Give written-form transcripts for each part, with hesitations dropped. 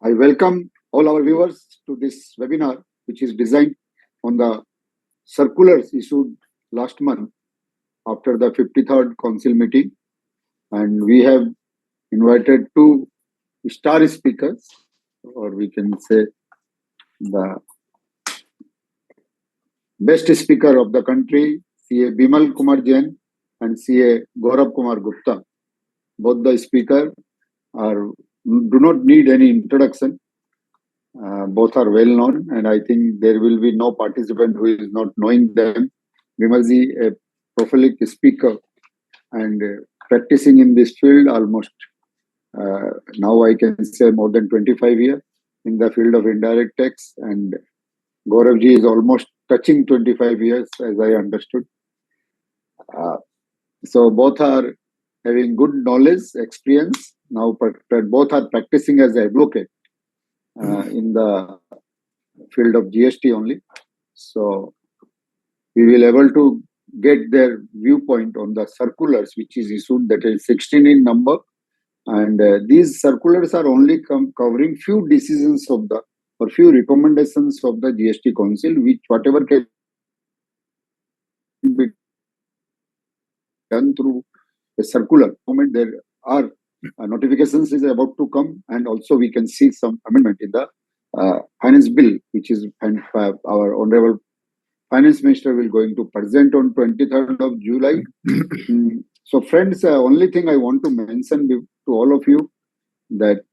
I welcome all our viewers to this webinar, which is designed on the circulars issued last month after the 53rd Council meeting. And we have invited two star speakers, or we can say the best speaker of the country, CA Bimal Kumar Jain and CA Gaurav Kumar Gupta. Both the speakers do not need any introduction. Both are well known, and I think there will be no participant who is not knowing them. Bimalji, a prolific speaker and practicing in this field almost now I can say more than 25 years in the field of indirect tax, and Gauravji is almost touching 25 years as I understood. So both are having good knowledge, experience. Now both are practicing as an advocate in the field of GST only. So we will able to get their viewpoint on the circulars which is issued, that is 16 in number. And these circulars are only covering few decisions of the or few recommendations of the GST Council, which whatever can be done through a circular. Moment there are notifications is about to come, and also we can see some amendment in the finance bill, which is our honorable finance minister will going to present on 23rd of July. So friends, only thing I want to mention to all of you that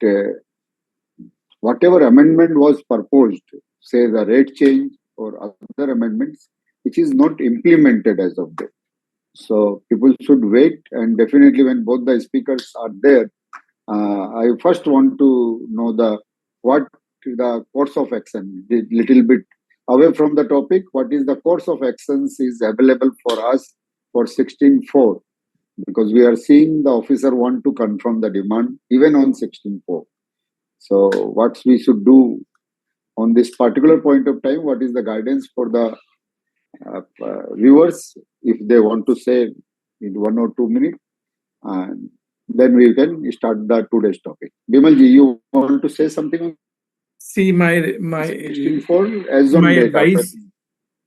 whatever amendment was proposed, say the rate change or other amendments, which is not implemented as of date. So people should wait, and definitely when both the speakers are there, I first want to know what the course of action, little bit away from the topic, what is the course of actions is available for us for 16.4, because we are seeing the officer want to confirm the demand even on 16.4. So what we should do on this particular point of time, what is the guidance for the viewers, if they want to say in 1 or 2 minutes, and then we can start the today's topic. Bimalji, you want to say something? See, my 16.4 as on date.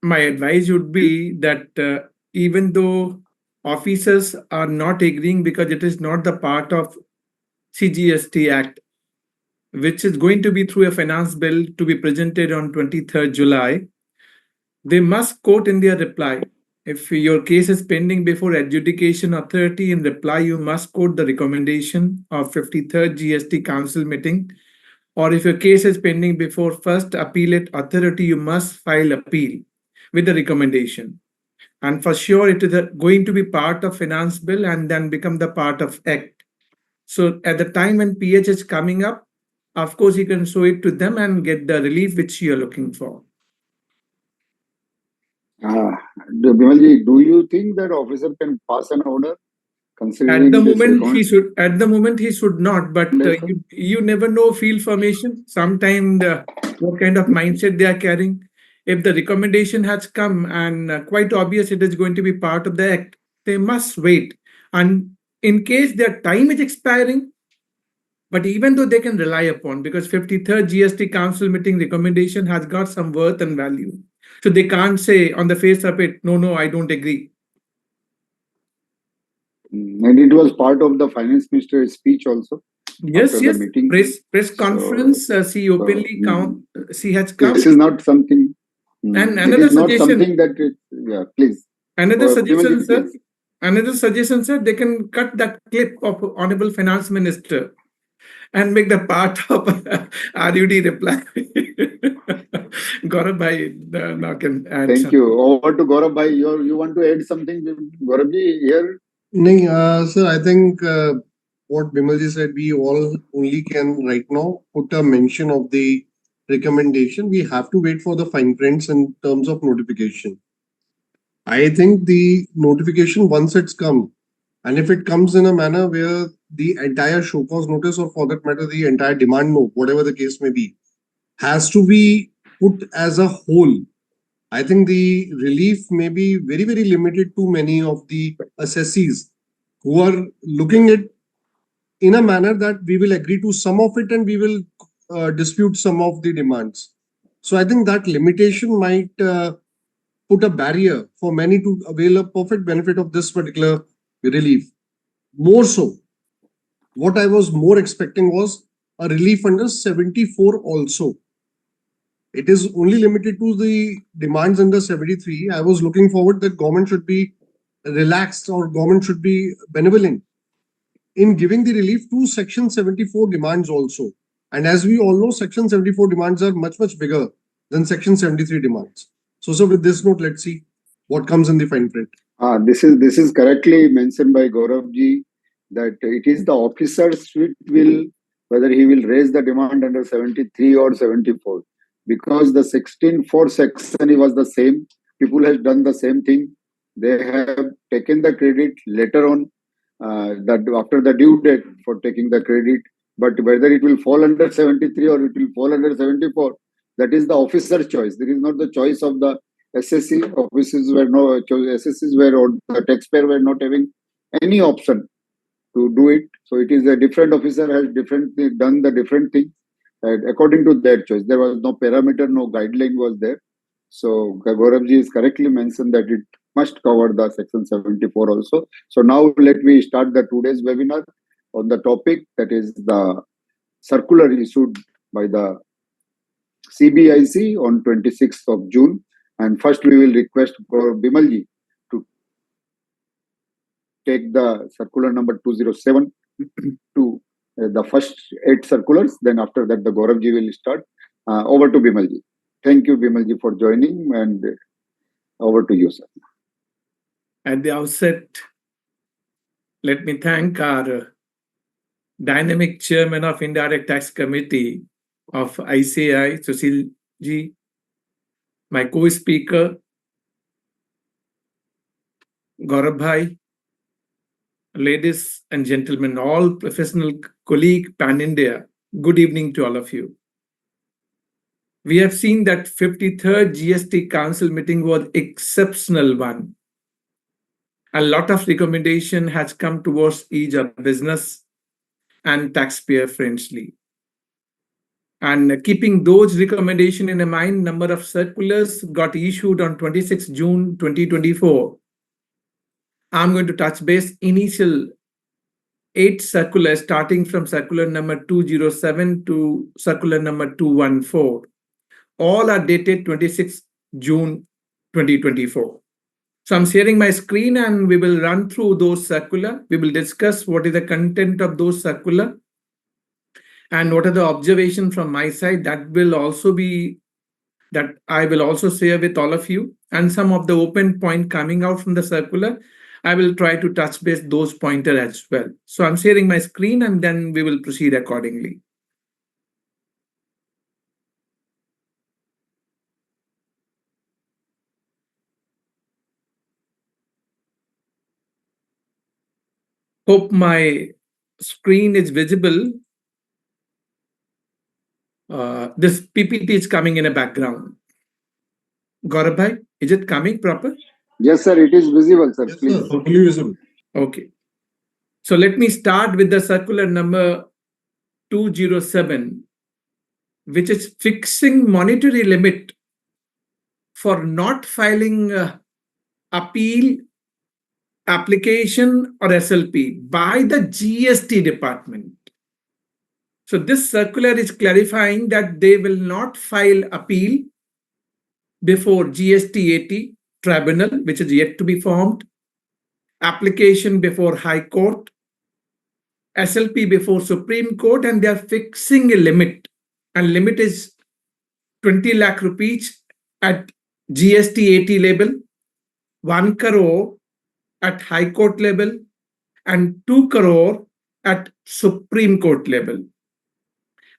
My advice would be that even though officers are not agreeing because it is not the part of CGST Act, which is going to be through a finance bill to be presented on 23rd July, they must quote in their reply. If your case is pending before adjudication authority, in reply you must quote the recommendation of 53rd GST Council meeting. Or if your case is pending before first appellate authority, you must file appeal with the recommendation. And for sure, it is going to be part of finance bill and then become the part of act. So at the time when PH is coming up, of course, you can show it to them and get the relief which you are looking for. Bimalji, do you think that officer can pass an order? At the moment he should not, but you never know field formation. Sometimes what kind of mindset they are carrying. If the recommendation has come and quite obvious it is going to be part of the act, they must wait. And in case their time is expiring, but even though they can rely upon, because 53rd GST Council meeting recommendation has got some worth and value. So they can't say on the face of it, no, I don't agree. And it was part of the finance minister's speech also. Yes. Press conference. She openly she has come. This is not something. And another suggestion. Please. Another suggestion, sir. Another suggestion, sir. They can cut that clip of Honorable Finance Minister and make the part of RUD reply. Gaurav Bhai now can add. Thank something. You. Over to Gaurav Bhai. You want to add something, Gaurav ji, here? No, sir, I think what Bimalji said, we all only can right now put a mention of the recommendation. We have to wait for the fine prints in terms of notification. I think the notification, once it's come, and if it comes in a manner where the entire show cause notice, or for that matter, the entire demand note, whatever the case may be, has to be put as a whole, I think the relief may be very, very limited to many of the assessees who are looking at in a manner that we will agree to some of it and we will dispute some of the demands. So I think that limitation might put a barrier for many to avail a perfect benefit of this particular relief. More so, what I was more expecting was a relief under 74 also. It is only limited to the demands under 73. I was looking forward that government should be relaxed or government should be benevolent in giving the relief to Section 74 demands also. And as we all know, Section 74 demands are much, much bigger than Section 73 demands. So with this note, let's see what comes in the fine print. This is correctly mentioned by Gauravji that it is the officer's suite will whether he will raise the demand under 73 or 74, because the 16(4) section was the same. People has done the same thing. They have taken the credit later on, that after the due date for taking the credit. But whether it will fall under 73 or it will fall under 74, that is the officer's choice. There is not the choice of the SSC. Offices were no SSCs were, or the taxpayer were not having any option to do it. So it is a different officer has done the different thing according to their choice. There was no parameter, no guideline was there. So Gauravji is correctly mentioned that it must cover the Section 74 also. So now let me start the today's webinar on the topic, that is the circular issued by the CBIC on 26th of June. And first we will request for Bimalji to take the circular number 207 to the first 8 circulars. Then after that, the Gauravji will start. Over to Bimalji. Thank you, Bimalji, for joining, and over to you, sir. At the outset, let me thank our dynamic chairman of Indirect Tax Committee of ICAI, Sushil Ji, my co-speaker, Gaurav Bhai, ladies and gentlemen, all professional colleague pan-India, good evening to all of you. We have seen that 53rd GST Council meeting was exceptional one. A lot of recommendation has come towards each of business and taxpayer friendly. And keeping those recommendations in mind, number of circulars got issued on 26 June 2024. I'm going to touch base initial 8 circulars starting from circular number 207 to circular number 214. All are dated 26 June 2024. So I'm sharing my screen and we will run through those circular. We will discuss what is the content of those circular and what are the observations from my side that I will also share with all of you, and some of the open point coming out from the circular. I will try to touch base those pointers as well. So I'm sharing my screen and then we will proceed accordingly. Hope my screen is visible. This PPT is coming in a background. Gaurav Bhai, is it coming proper? Yes, sir, it is visible, sir. Yes, Please. sir, totally visible. Okay. So let me start with the circular number 207, which is fixing monetary limit for not filing appeal, application or SLP by the GST department. So this circular is clarifying that they will not file appeal before GST-80 tribunal, which is yet to be formed, application before High Court, SLP before Supreme Court, and they are fixing a limit. And limit is 20 lakh rupees at GST-80 level, 1 crore at High Court level, and 2 crore at Supreme Court level.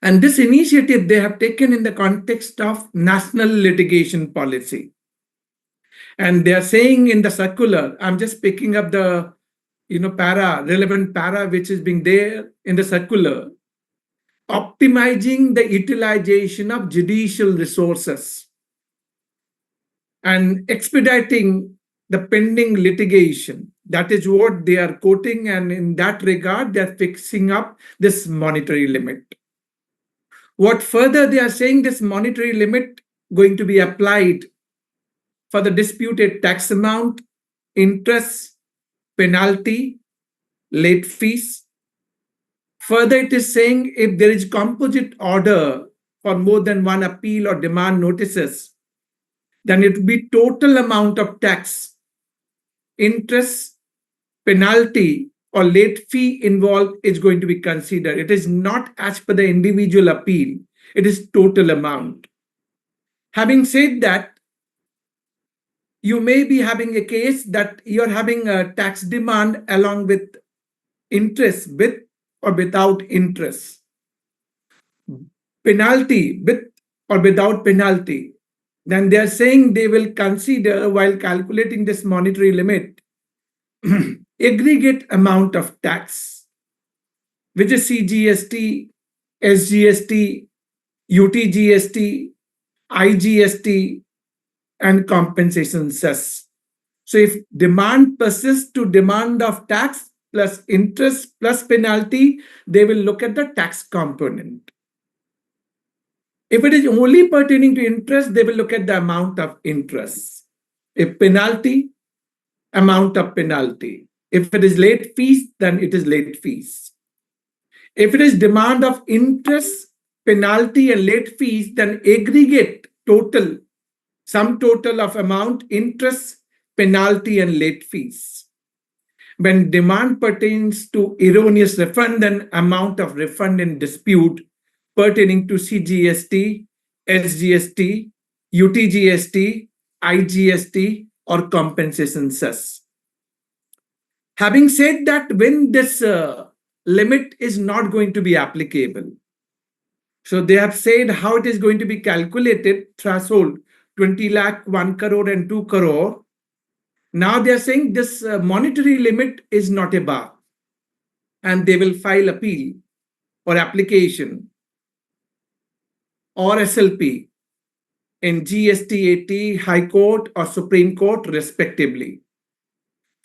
And this initiative they have taken in the context of national litigation policy. And they are saying in the circular, I'm just picking up the relevant para which is being there in the circular, optimizing the utilization of judicial resources and expediting the pending litigation. That is what they are quoting, and in that regard, they are fixing up this monetary limit. What further they are saying, this monetary limit going to be applied for the disputed tax amount, interest, penalty, late fees. Further, it is saying if there is composite order for more than one appeal or demand notices, then it will be total amount of tax, interest, penalty, or late fee involved is going to be considered. It is not as per the individual appeal, it is total amount. Having said that, you may be having a case that you're having a tax demand along with interest, with or without interest, penalty with or without penalty. Then they are saying they will consider while calculating this monetary limit aggregate amount of tax, which is CGST, SGST, UTGST, IGST, and compensation cess. So if demand persists to demand of tax plus interest plus penalty, they will look at the tax component. If it is only pertaining to interest, they will look at the amount of interest. If penalty, amount of penalty. If it is late fees, then it is late fees. If it is demand of interest, penalty, and late fees, then aggregate total, sum total of amount, interest, penalty, and late fees. When demand pertains to erroneous refund, then amount of refund in dispute pertaining to CGST, SGST, UTGST, IGST, or compensation cess. Having said that, when this limit is not going to be applicable, so they have said how it is going to be calculated, threshold 20 lakh, 1 crore, and 2 crore. Now they are saying this monetary limit is not a bar, and they will file appeal or application or SLP in GST 80, High Court, or Supreme Court, respectively.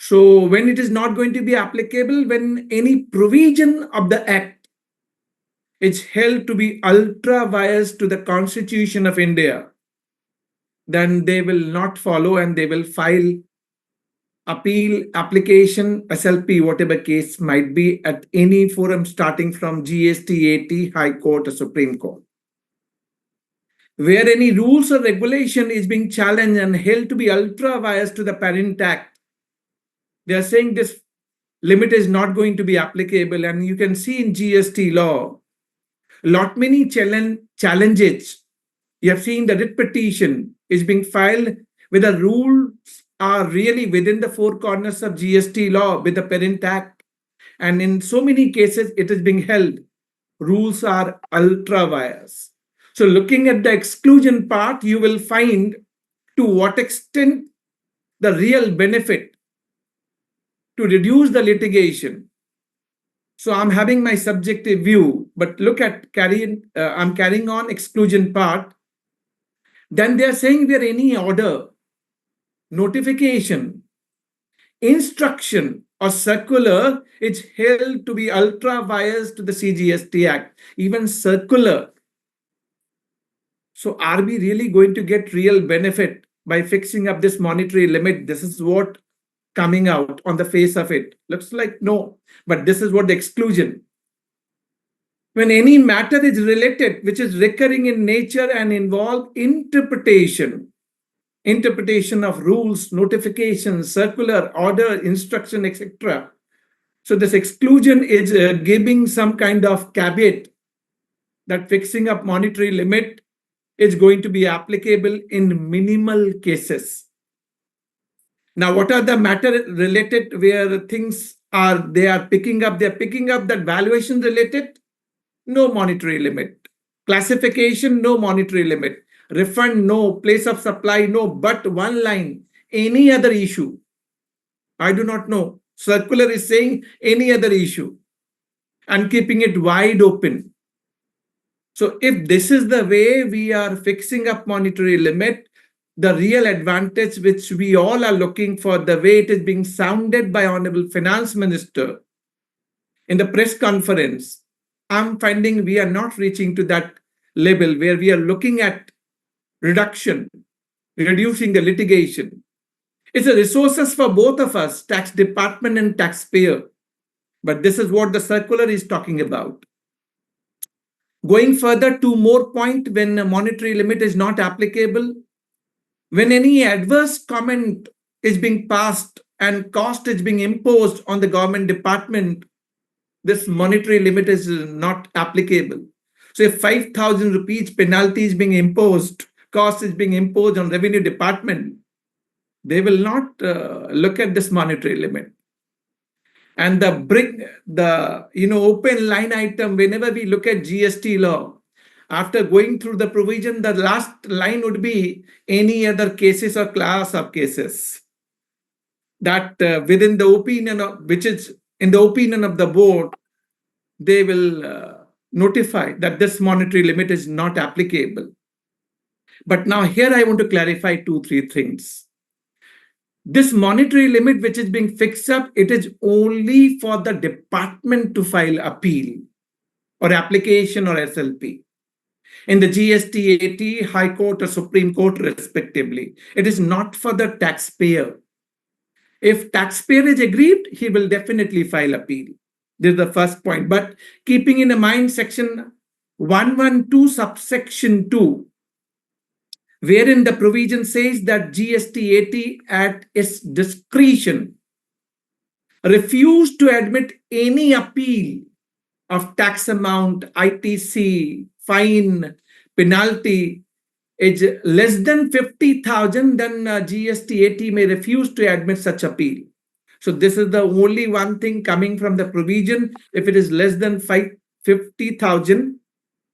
So when it is not going to be applicable, when any provision of the Act is held to be ultra vires to the Constitution of India, then they will not follow and they will file appeal, application, SLP, whatever case might be, at any forum starting from GST 80, High Court, or Supreme Court. Where any rules or regulation is being challenged and held to be ultra vires to the Parent Act, they are saying this limit is not going to be applicable. And you can see in GST law, lot many challenges. You have seen the writ petition is being filed where the rules are really within the four corners of GST law with the Parent Act. And in so many cases, it is being held. Rules are ultra vires. So looking at the exclusion part, you will find to what extent the real benefit to reduce the litigation. So I'm having my subjective view, but look at I'm carrying on exclusion part. Then they are saying where any order, notification, instruction, or circular is held to be ultra vires to the CGST Act, even circular. So are we really going to get real benefit by fixing up this monetary limit? This is what coming out on the face of it. Looks like no, but this is what the exclusion. When any matter is related, which is recurring in nature and involve interpretation of rules, notifications, circular, order, instruction, etc. So this exclusion is giving some kind of caveat that fixing up monetary limit is going to be applicable in minimal cases. Now, what are the matter related where things are, they are picking up that valuation related? No monetary limit. Classification, no monetary limit. Refund, no. Place of supply, no. But one line, any other issue. I do not know. Circular is saying any other issue and keeping it wide open. So if this is the way we are fixing up monetary limit, the real advantage which we all are looking for, the way it is being sounded by Honorable Finance Minister in the press conference, I'm finding we are not reaching to that level where we are looking at reducing the litigation. It's a resources for both of us, tax department and taxpayer. But this is what the circular is talking about. Going further, two more point: when a monetary limit is not applicable, when any adverse comment is being passed and cost is being imposed on the government department, this monetary limit is not applicable. So if 5,000 rupees penalty is being imposed, cost is being imposed on revenue department, they will not look at this monetary limit. And the open line item, whenever we look at GST law, after going through the provision, the last line would be any other cases or class of cases. That within the opinion of, which is in the opinion of the board, they will notify that this monetary limit is not applicable. But now here I want to clarify 2-3 things. This monetary limit which is being fixed up, it is only for the department to file appeal or application or SLP. In the GST 80, High Court or Supreme Court respectively. It is not for the taxpayer. If taxpayer is aggrieved, he will definitely file appeal. This is the first point. But keeping in mind section 112 subsection 2, wherein the provision says that GST 80 at its discretion refused to admit any appeal of tax amount, ITC, fine, penalty is less than 50,000, then GST 80 may refuse to admit such appeal. So this is the only one thing coming from the provision. If it is less than 50,000,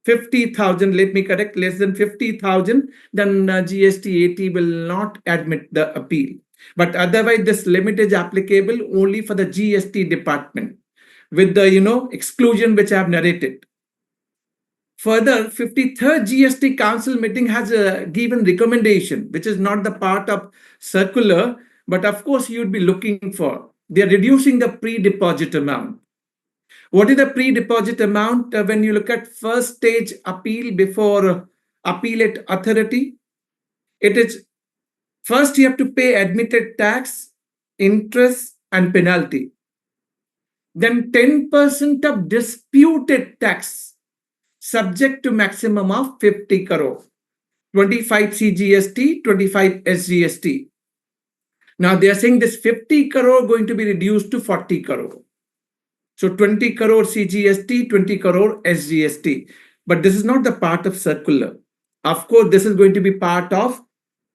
let me correct, less than 50,000, then GST 80 will not admit the appeal. But otherwise, this limit is applicable only for the GST department with the exclusion which I have narrated. Further, 53rd GST Council meeting has given recommendation, which is not the part of circular, but of course you'd be looking for. They are reducing the pre-deposit amount. What is the pre-deposit amount when you look at first stage appeal before appellate authority? It is first you have to pay admitted tax, interest, and penalty. Then 10% of disputed tax, subject to maximum of 50 crore. 25 CGST, 25 SGST. Now they are saying this 50 crore going to be reduced to 40 crore. So 20 crore CGST, 20 crore SGST. But this is not the part of circular. Of course, this is going to be part of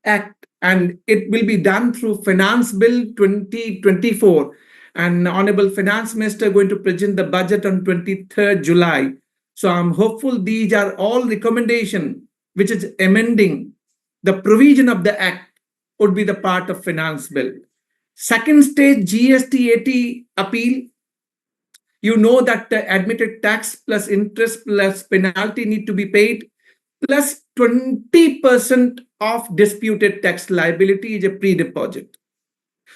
Act, and it will be done through Finance Bill 2024. And Honorable Finance Minister going to present the budget on 23rd July. So I'm hopeful these are all recommendations which is amending the provision of the Act would be the part of Finance Bill. Second stage GST 80 appeal. You know that the admitted tax plus interest plus penalty need to be paid, plus 20% of disputed tax liability is a pre-deposit,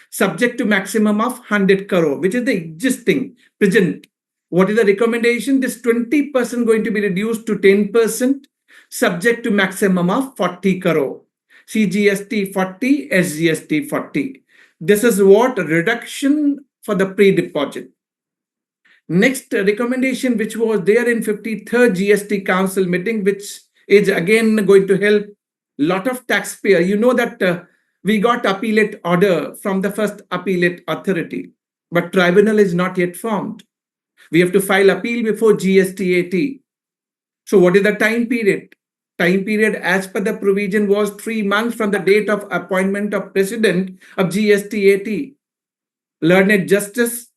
subject to maximum of 100 crore, which is the existing present. What is the recommendation? This 20% going to be reduced to 10%, subject to maximum of 40 crore. CGST 40, SGST 40. This is what reduction for the pre-deposit. Next recommendation, which was there in 53rd GST Council meeting, which is again going to help a lot of taxpayer. You know that we got appellate order from the first appellate authority, but tribunal is not yet formed. We have to file appeal before GST 80. So what is the time period? Time period as per the provision was 3 months from the date of appointment of President of GST 80. Learned Justice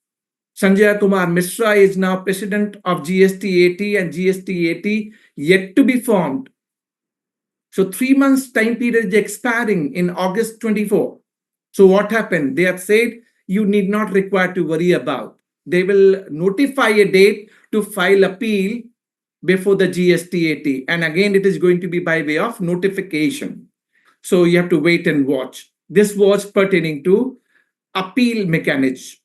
Sanjay Kumar Mishra is now President of GST 80 and GST 80 yet to be formed. So 3 months time period is expiring in August 24. So what happened? They have said you need not require to worry about. They will notify a date to file appeal before the GST 80. And again, it is going to be by way of notification. So you have to wait and watch. This was pertaining to appeal mechanism.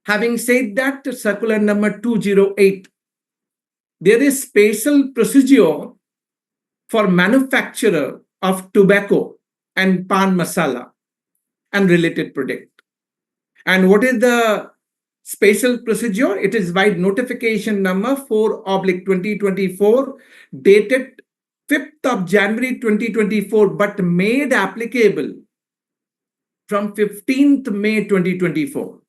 Having said that, circular number 208 there is special procedure for manufacturer of tobacco and pan masala and related product. And what is the special procedure? It is by notification number 4/2024 dated 5th of January 2024, but made applicable from 15th May 2024.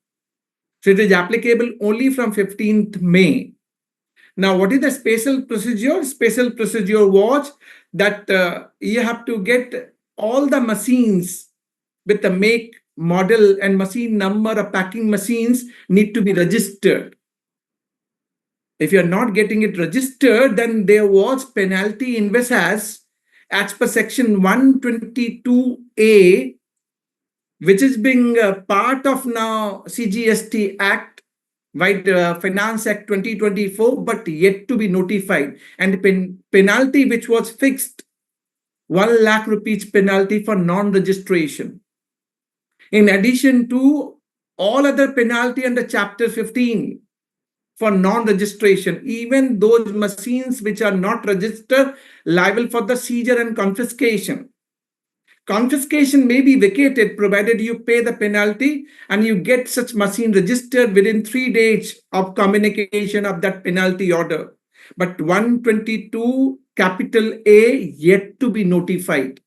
So it is applicable only from 15th May. Now, what is the special procedure? Special procedure was that you have to get all the machines with the make, model, and machine number of packing machines need to be registered. If you're not getting it registered, then there was penalty envisaged as per section 122A, which is being part of now CGST Act, right, Finance Act 2024, but yet to be notified. And the penalty which was fixed, 1 lakh rupees penalty for non-registration. In addition to all other penalty under Chapter 15 for non-registration, even those machines which are not registered, liable for the seizure and confiscation. Confiscation may be vacated provided you pay the penalty and you get such machine registered within 3 days of communication of that penalty order. But 122 capital A yet to be notified.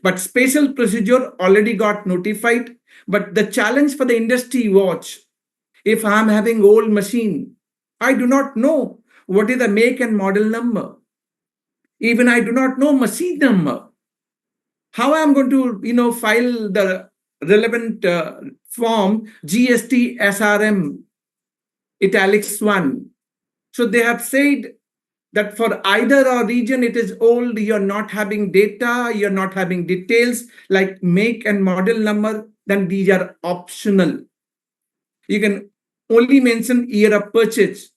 But special procedure already got notified. But the challenge for the industry was, if I'm having old machine, I do not know what is the make and model number. Even I do not know machine number. How I'm going to, file the relevant form GST SRM italics 1. So they have said that for either or region it is old, you're not having data, you're not having details like make and model number, then these are optional. You can only mention year of purchase.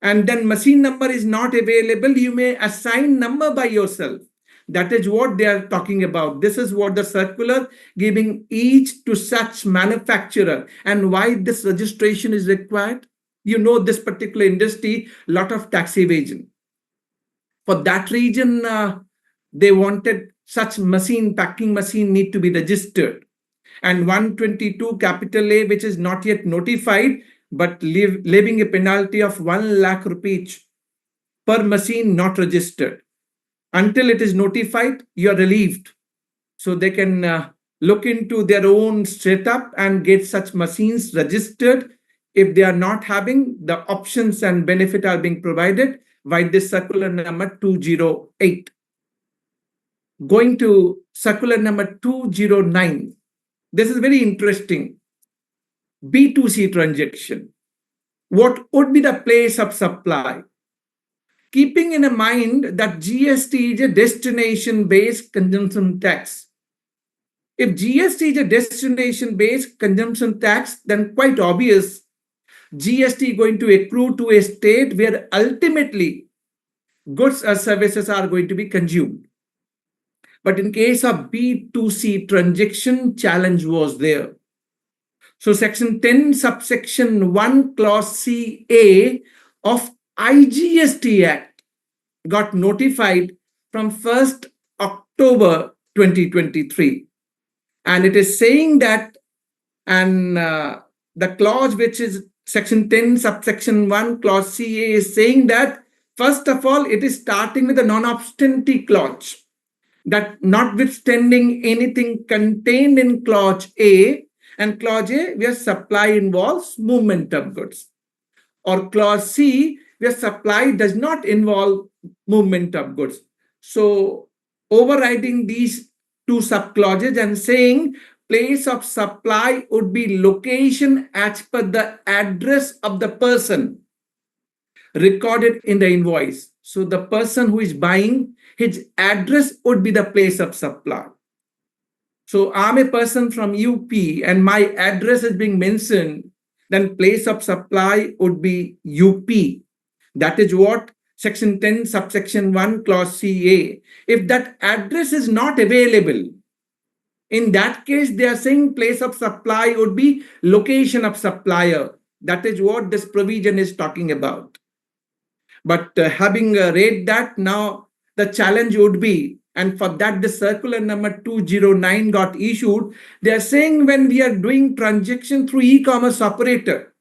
And then machine number is not available, you may assign number by yourself. That is what they are talking about. This is what the circular giving each to such manufacturer. And why this registration is required? This particular industry, lot of tax evasion. For that region, they wanted such machine, packing machine need to be registered. And 122 capital A, which is not yet notified, but leaving a penalty of 1 lakh rupees per machine not registered. Until it is notified, you are relieved. So they can look into their own setup and get such machines registered. If they are not having, the options and benefit are being provided by this circular number 208. Going to circular number 209. This is very interesting. B2C transaction. What would be the place of supply? Keeping in mind that GST is a destination-based consumption tax. If GST is a destination-based consumption tax, then quite obvious, GST is going to accrue to a state where ultimately goods or services are going to be consumed. But in case of B2C transaction, challenge was there. So section 10, subsection 1, clause CA of IGST Act got notified from 1st October 2023. And it is saying that, and the clause which is section 10, subsection 1, clause CA is saying that, first of all, it is starting with the non-obstante clause, that notwithstanding anything contained in clause A, and clause A, where supply involves movement of goods. Or clause C, where supply does not involve movement of goods. So overriding these two subclauses and saying place of supply would be location as per the address of the person recorded in the invoice. So the person who is buying, his address would be the place of supply. So I'm a person from UP and my address is being mentioned, then place of supply would be UP. That is what section 10, subsection 1, clause CA. If that address is not available, in that case, they are saying place of supply would be location of supplier. That is what this provision is talking about. But having read that, now the challenge would be, and for that the circular number 209 got issued. They are saying when we are doing transaction through e-commerce operator,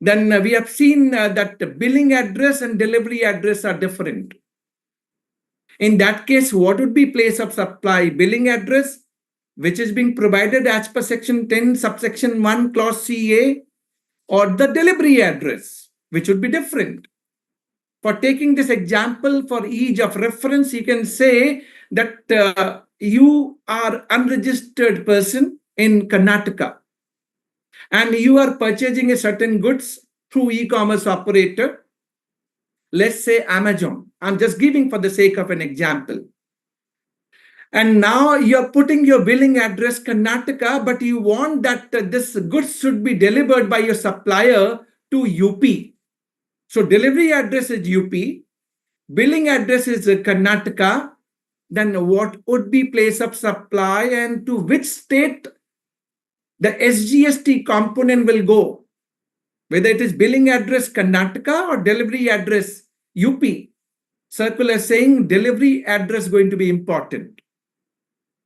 then we have seen that the billing address and delivery address are different. In that case, what would be place of supply? Billing address, which is being provided as per section 10 subsection 1 clause CA, or the delivery address, which would be different. For taking this example for ease of reference, you can say that you are unregistered person in Karnataka and you are purchasing a certain goods through e-commerce operator, let's say Amazon. I'm just giving for the sake of an example. And now you're putting your billing address Karnataka, but you want that this goods should be delivered by your supplier to UP. So delivery address is UP, billing address is Karnataka. Then what would be place of supply and to which state the SGST component will go? Whether it is billing address Karnataka or delivery address UP. Circular saying delivery address going to be important.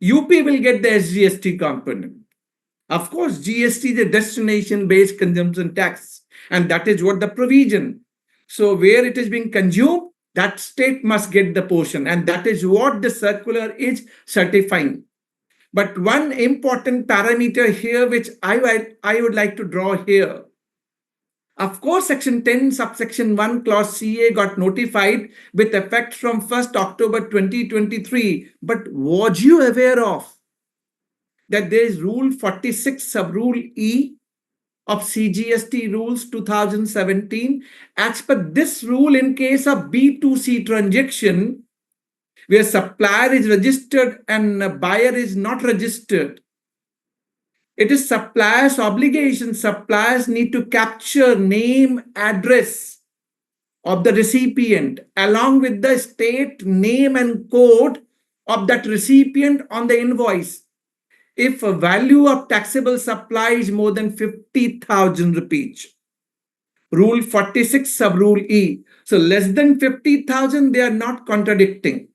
UP will get the SGST component. Of course, GST is a destination-based consumption tax, and that is what the provision. So where it is being consumed, that state must get the portion, and that is what the circular is certifying. But one important parameter here, which I would like to draw here. Of course, section 10, subsection 1, clause CA got notified with effect from 1st October 2023. But was you aware of that there is Rule 46, Sub-Rule E of CGST Rules 2017? As per this rule, in case of B2C transaction, where supplier is registered and buyer is not registered, it is supplier's obligation. Suppliers need to capture name, address of the recipient along with the state name and code of that recipient on the invoice. If a value of taxable supply is more than 50,000 rupees. Rule 46 sub-rule E. So less than 50,000, they are not contradicting.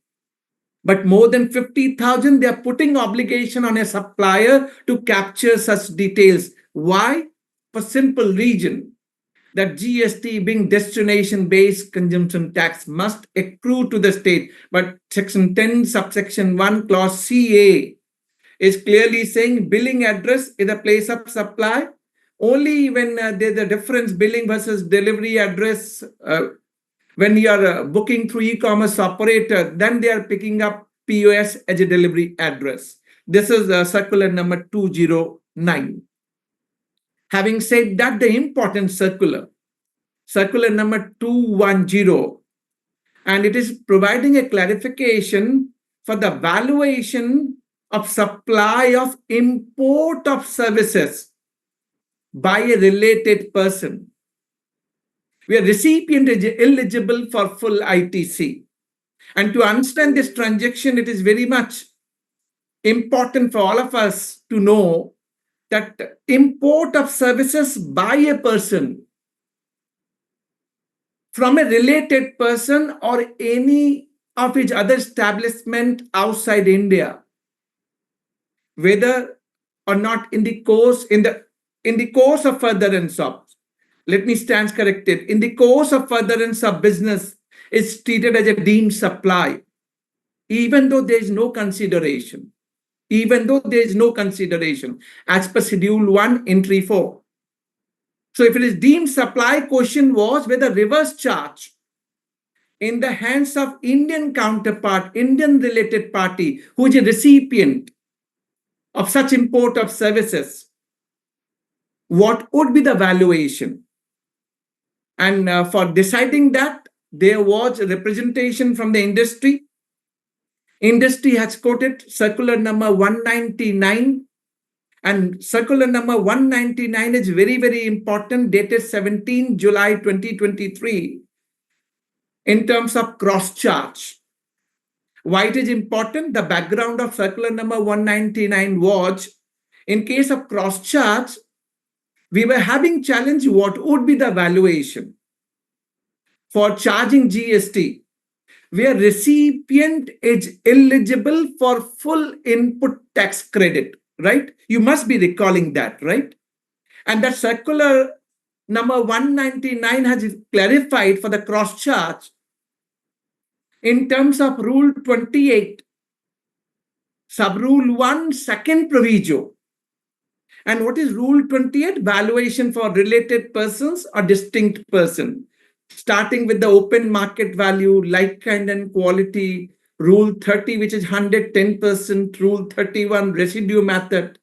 But more than 50,000, they are putting obligation on a supplier to capture such details. Why? For simple reason that GST being destination-based consumption tax must accrue to the state. But section 10, subsection 1, clause CA is clearly saying billing address is a place of supply. Only when there's a difference, billing versus delivery address, when you are booking through e-commerce operator, then they are picking up POS as a delivery address. This is circular number 209. Having said that, the important circular number 210, and it is providing a clarification for the valuation of supply of import of services by a related person, where recipient is eligible for full ITC. And to understand this transaction, it is very much important for all of us to know that import of services by a person from a related person or any of its other establishment outside India, whether or not in the course of furtherance of, let me stand corrected, in the course of furtherance of business is treated as a deemed supply, even though there is no consideration, as per Schedule 1, Entry 4. So if it is deemed supply, question was whether reverse charge in the hands of Indian counterpart, Indian related party, who is a recipient of such import of services, what would be the valuation? And for deciding that, there was a representation from the industry. Industry has quoted circular number 199, and circular number 199 is very, very important, dated 17 July 2023, in terms of cross-charge. Why it is important? The background of circular number 199 was, in case of cross-charge, we were having challenge what would be the valuation. for charging GST, where recipient is eligible for full input tax credit, right? You must be recalling that, right? And that circular number 199 has clarified for the cross charge in terms of Rule 28, Sub-Rule 1, second proviso. And what is Rule 28? Valuation for related persons or distinct person. Starting with the open market value, like, kind, and quality. Rule 30, which is 110%. Rule 31, residue method.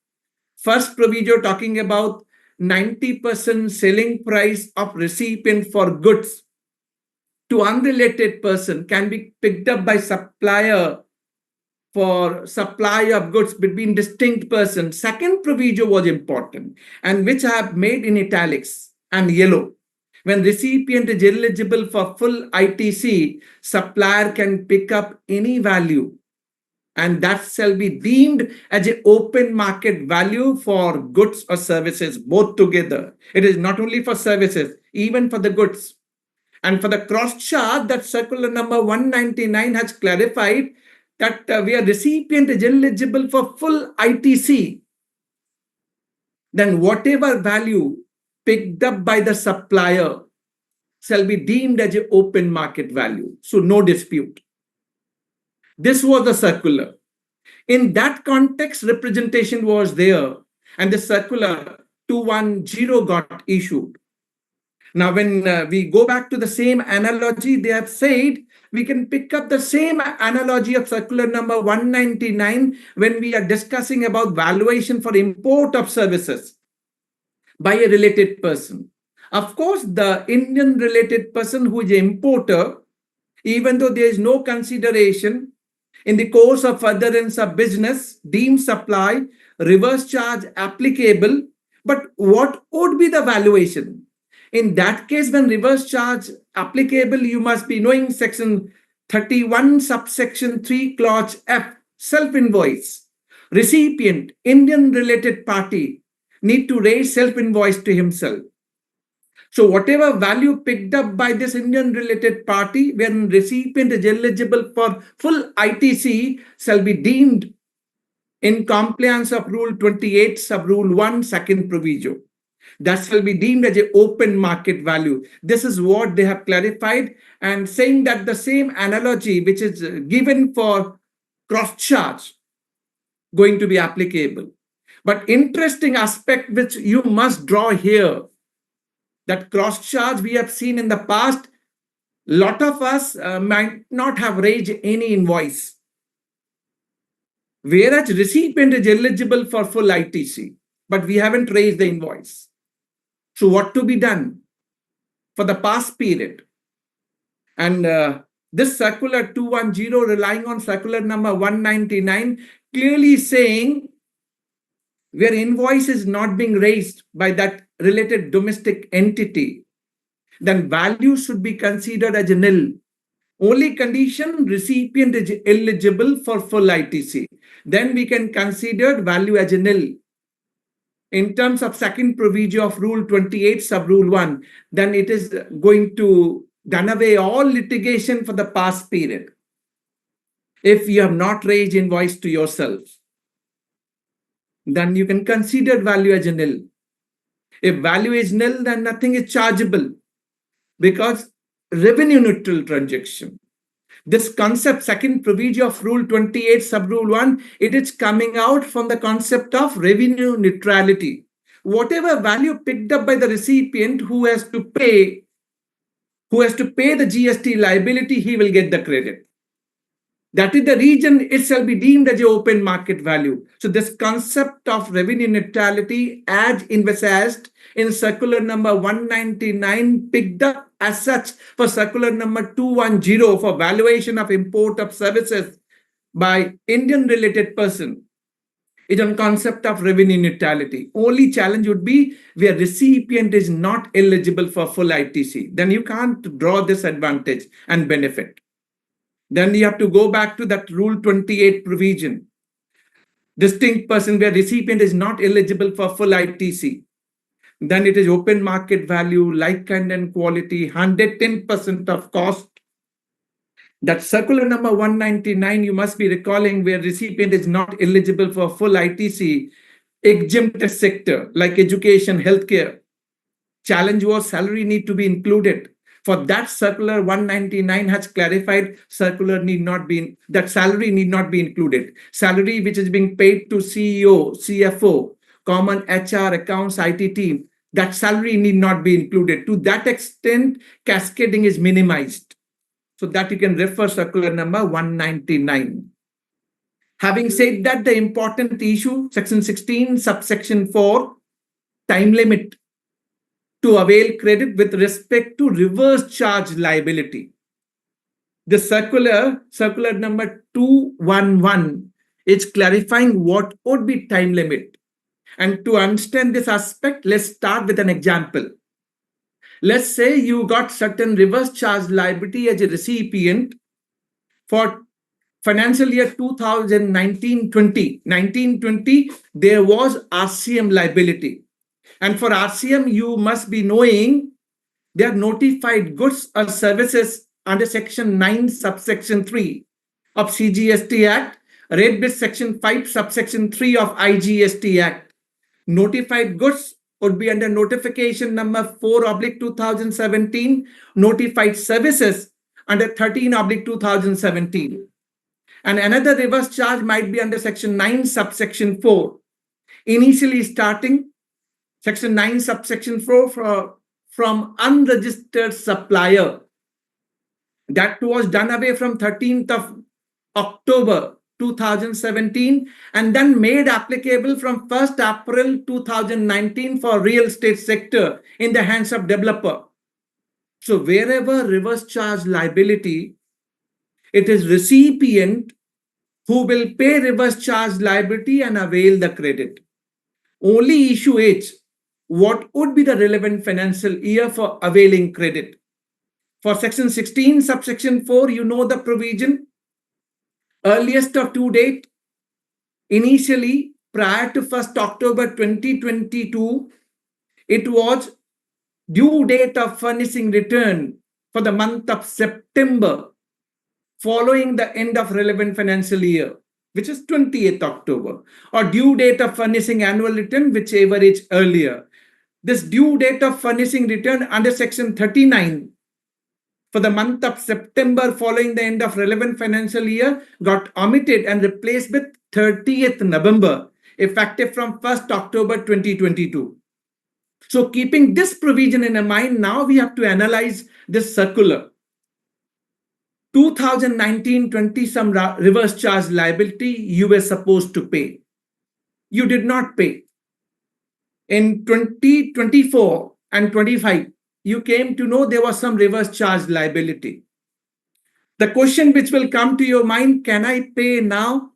First proviso talking about 90% selling price of recipient for goods to unrelated person can be picked up by supplier for supply of goods between distinct persons. Second proviso was important, and which I have made in italics and yellow. When recipient is eligible for full ITC, supplier can pick up any value, and that shall be deemed as an open market value for goods or services, both together. It is not only for services, even for the goods. And for the cross chart, that circular number 199 has clarified that where recipient is eligible for full ITC, then whatever value picked up by the supplier shall be deemed as an open market value. So no dispute. This was the circular. In that context, representation was there, and the circular 210 got issued. Now, when we go back to the same analogy, they have said we can pick up the same analogy of circular number 199 when we are discussing about valuation for import of services by a related person. Of course, the Indian related person who is an importer, even though there is no consideration in the course of furtherance of business, deemed supply, reverse charge applicable, but what would be the valuation? In that case, when reverse charge applicable, you must be knowing section 31, subsection 3, clause F, self-invoice. Recipient, Indian related party, need to raise self-invoice to himself. So whatever value picked up by this Indian related party, when recipient is eligible for full ITC, shall be deemed in compliance of Rule 28, Sub-Rule 1, second proviso. That shall be deemed as an open market value. This is what they have clarified, and saying that the same analogy which is given for cross charge going to be applicable. But interesting aspect which you must draw here, that cross charge we have seen in the past, lot of us might not have raised any invoice, whereas recipient is eligible for full ITC, but we haven't raised the invoice. So what to be done for the past period? And this circular 210, relying on circular number 199, clearly saying where invoice is not being raised by that related domestic entity, then value should be considered as a nil. Only condition recipient is eligible for full ITC. Then we can consider value as a nil. In terms of second proviso of Rule 28, Sub-Rule 1, then it is going to done away all litigation for the past period. If you have not raised invoice to yourself, then you can consider value as a nil. If value is nil, then nothing is chargeable because revenue neutral transaction. This concept, second proviso of Rule 28, Sub-Rule 1, it is coming out from the concept of revenue neutrality. Whatever value picked up by the recipient who has to pay the GST liability, he will get the credit. That is the reason it shall be deemed as an open market value. So this concept of revenue neutrality, as envisaged in circular number 199, picked up as such for circular number 210 for valuation of import of services by Indian related person, is on concept of revenue neutrality. Only challenge would be where recipient is not eligible for full ITC. Then you can't draw this advantage and benefit. Then you have to go back to that Rule 28 provision. Distinct person where recipient is not eligible for full ITC. Then it is open market value, like kind and quality, 110% of cost. That circular number 199, you must be recalling, where recipient is not eligible for full ITC, exempt sector like education, healthcare. Challenge was salary need to be included. For that, circular 199 has clarified circular need not be, that salary need not be included. Salary which is being paid to CEO, CFO, common HR, accounts, IT team, that salary need not be included. To that extent, cascading is minimized. So that you can refer circular number 199. Having said that, the important issue, section 16, subsection 4, time limit to avail credit with respect to reverse charge liability. The circular number 211, is clarifying what would be time limit. And to understand this aspect, let's start with an example. Let's say you got certain reverse charge liability as a recipient for financial year 2019-20. 19-20, there was RCM liability. And for RCM, you must be knowing they are notified goods or services under section 9, subsection 3 of CGST Act, read with section 5, subsection 3 of IGST Act. Notified goods would be under notification number 4/2017, notified services under 13/2017. And another reverse charge might be under section 9, subsection 4. Initially starting section 9, subsection 4 from unregistered supplier. That was done away from 13th of October 2017 and then made applicable from 1st April 2019 for real estate sector in the hands of developer. So wherever reverse charge liability, it is recipient who will pay reverse charge liability and avail the credit. Only issue is, what would be the relevant financial year for availing credit? For section 16, subsection 4, you know the provision. Earliest of due date, initially prior to 1st October 2022, it was due date of furnishing return for the month of September following the end of relevant financial year, which is 20th October, or due date of furnishing annual return, whichever is earlier. This due date of furnishing return under section 39 for the month of September following the end of relevant financial year got omitted and replaced with 30th November, effective from 1st October 2022. So keeping this provision in mind, now we have to analyze this circular. 2019-20, some reverse charge liability you were supposed to pay. You did not pay. In 2024 and 25, you came to know there was some reverse charge liability. The question which will come to your mind, can I pay now?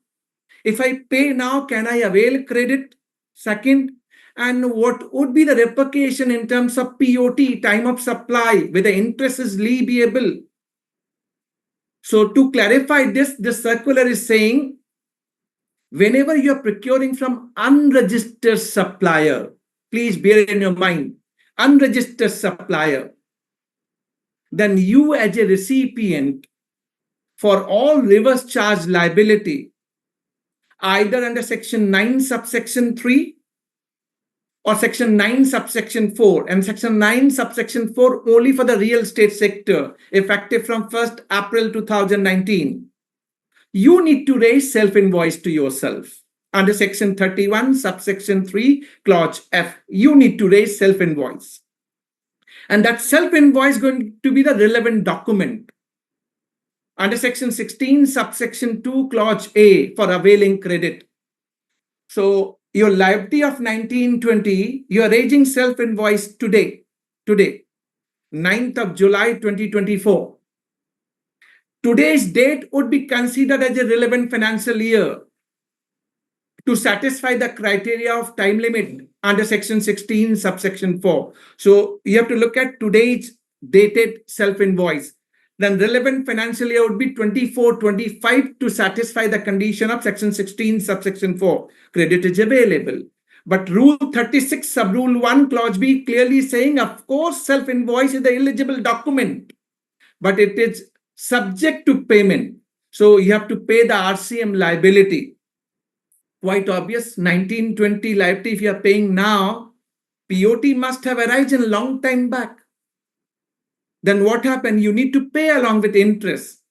If I pay now, can I avail credit? Second, and what would be the repercussion in terms of POT, time of supply, whether interest is leviable? So to clarify this, the circular is saying, whenever you're procuring from unregistered supplier, please bear in your mind, unregistered supplier, then you as a recipient for all reverse charge liability, either under section 9 subsection 3 or section 9 subsection 4, and section 9 subsection 4 only for the real estate sector, effective from 1st April 2019, you need to raise self-invoice to yourself. Under section 31 subsection 3 clause F, you need to raise self-invoice. And that self-invoice is going to be the relevant document. Under section 16 subsection 2 clause A for availing credit. So your liability of 1920, you are raising self-invoice today, 9th of July 2024. Today's date would be considered as a relevant financial year to satisfy the criteria of time limit under section 16 subsection 4. So you have to look at today's dated self-invoice. Then relevant financial year would be 24-25 to satisfy the condition of section 16 subsection 4. Credit is available. But Rule 36, Sub-Rule 1, Clause B clearly saying, of course, self-invoice is the eligible document, but it is subject to payment. So you have to pay the RCM liability. Quite obvious, 1920 liability, if you are paying now, POT must have arisen a long time back. Then what happened? You need to pay along with interest.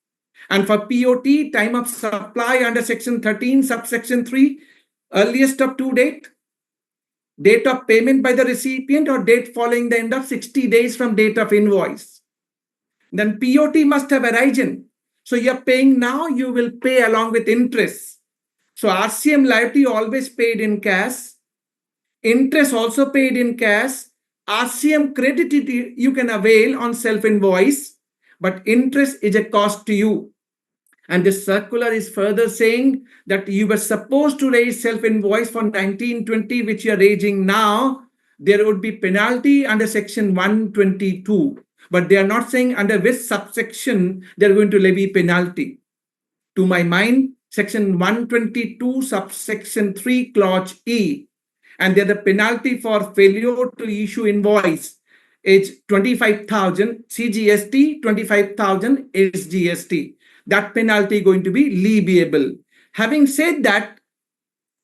And for POT, time of supply under Section 13, subsection 3, earliest up to date of payment by the recipient or date following the end of 60 days from date of invoice. Then POT must have arisen. So you're paying now, you will pay along with interest. So RCM liability always paid in cash. Interest also paid in cash. RCM credit you can avail on self-invoice, but interest is a cost to you. And this circular is further saying that you were supposed to raise self-invoice for 1920, which you are raising now. There would be penalty under Section 122. But they are not saying under which subsection they are going to levy penalty. To my mind, Section 122, subsection 3, Clause E. And there the penalty for failure to issue invoice is 25,000 CGST, 25,000 SGST. That penalty going to be leviable. Having said that,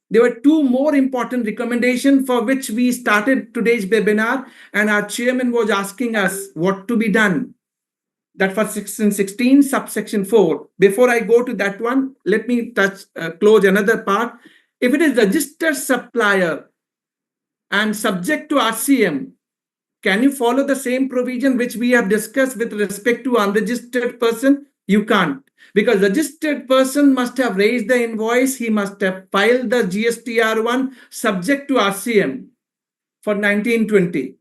there were two more important recommendations for which we started today's webinar, and our chairman was asking us what to be done. That for Section 16, subsection 4. Before I go to that one, let me close another part. If it is registered supplier and subject to RCM, can you follow the same provision which we have discussed with respect to unregistered person? You can't, because registered person must have raised the invoice. He must have filed the GSTR1 subject to RCM for 1920.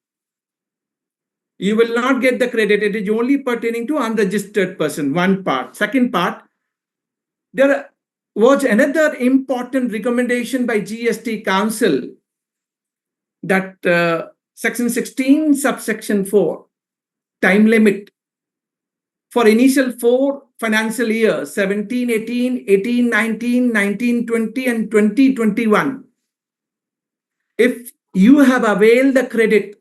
You will not get the credit. It is only pertaining to unregistered person, one part. Second part, there was another important recommendation by GST Council that Section 16, subsection 4, time limit for initial 4 financial years, 17, 18, 18, 19, 19, 20, and 2021. If you have availed the credit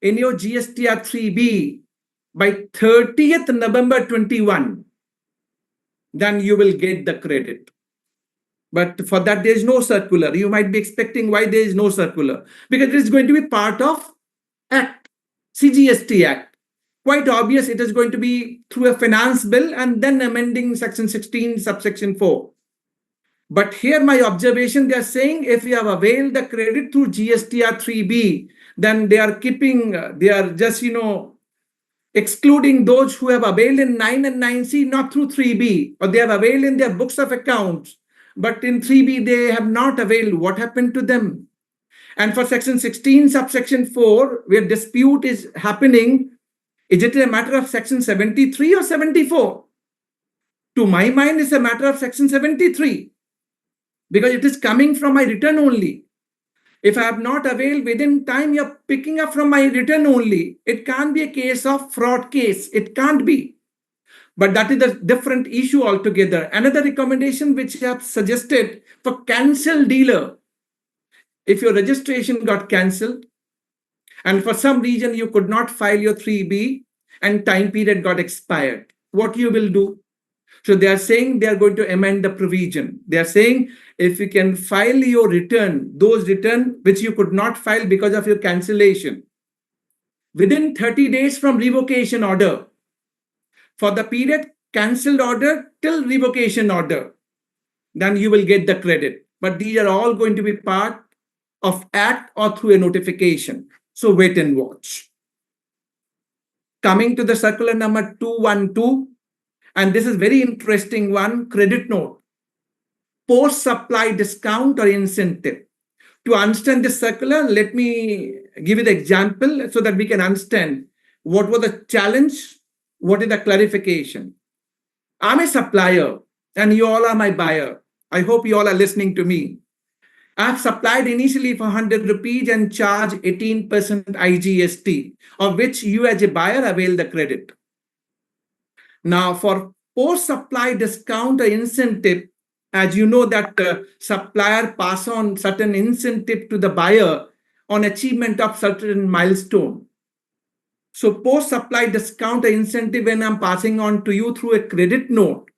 in your GSTR 3B by 30th November 21, then you will get the credit. But for that, there is no circular. You might be expecting why there is no circular. Because it is going to be part of Act, CGST Act. Quite obvious, it is going to be through a finance bill and then amending Section 16, subsection 4. But here my observation, they are saying if you have availed the credit through GSTR 3B, then they are just, excluding those who have availed in 9 and 9C, not through 3B, or they have availed in their books of accounts, but in 3B they have not availed. What happened to them? And for Section 16, subsection 4, where dispute is happening, is it a matter of Section 73 or 74? To my mind, it's a matter of Section 73, because it is coming from my return only. If I have not availed within time, you're picking up from my return only. It can't be a case of fraud case. It can't be. But that is a different issue altogether. Another recommendation which I have suggested for cancelled dealer. If your registration got cancelled and for some reason you could not file your 3B and time period got expired, what you will do? So they are saying they are going to amend the provision. They are saying if you can file your return, those return which you could not file because of your cancellation, within 30 days from revocation order, for the period cancelled order till revocation order, then you will get the credit. But these are all going to be part of Act or through a notification. So wait and watch. Coming to the circular number 212, and this is very interesting one, credit note, post-supply discount or incentive. To understand this circular, let me give you the example so that we can understand what was the challenge, what is the clarification. I'm a supplier and you all are my buyer. I hope you all are listening to me. I've supplied initially for 100 rupees and charge 18% IGST, of which you as a buyer avail the credit. Now, for post-supply discount or incentive, As you know that supplier pass on certain incentive to the buyer on achievement of certain milestone. So post-supply discount incentive when I'm passing on to you through a credit note,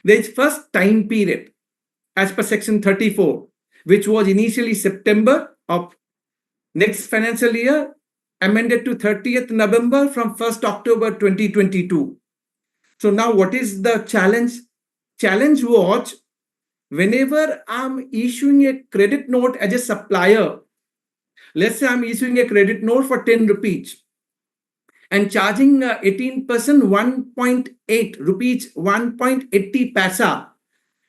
there is first time period as per section 34, which was initially September of next financial year, amended to 30th November from 1st October 2022. So now what is the challenge? Challenge was whenever I'm issuing a credit note as a supplier, let's say I'm issuing a credit note for 10 rupees and charging 18% 1.8 rupees 1.80 paisa.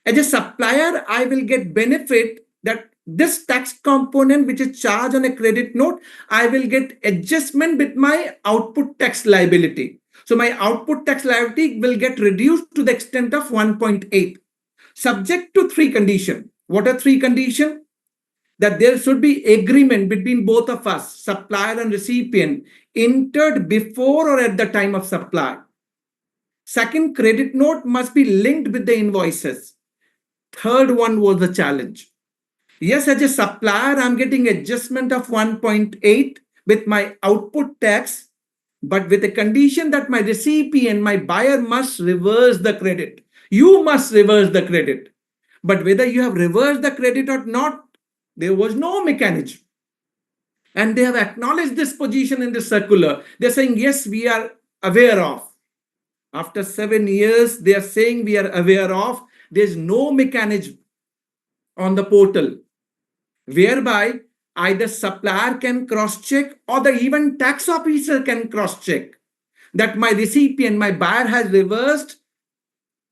As a supplier, I will get benefit that this tax component which is charged on a credit note, I will get adjustment with my output tax liability. So my output tax liability will get reduced to the extent of 1.8, subject to three conditions. What are three conditions? That there should be agreement between both of us, supplier and recipient, entered before or at the time of supply. Second, credit note must be linked with the invoices. Third one was the challenge. Yes, as a supplier, I'm getting adjustment of 1.8 with my output tax, but with a condition that my recipient, my buyer must reverse the credit. You must reverse the credit. But whether you have reversed the credit or not, there was no mechanism. And they have acknowledged this position in the circular. They're saying, yes, we are aware of. After 7 years, they are saying we are aware of. There's no mechanism on the portal whereby either supplier can cross-check or the even tax officer can cross-check that my recipient, my buyer has reversed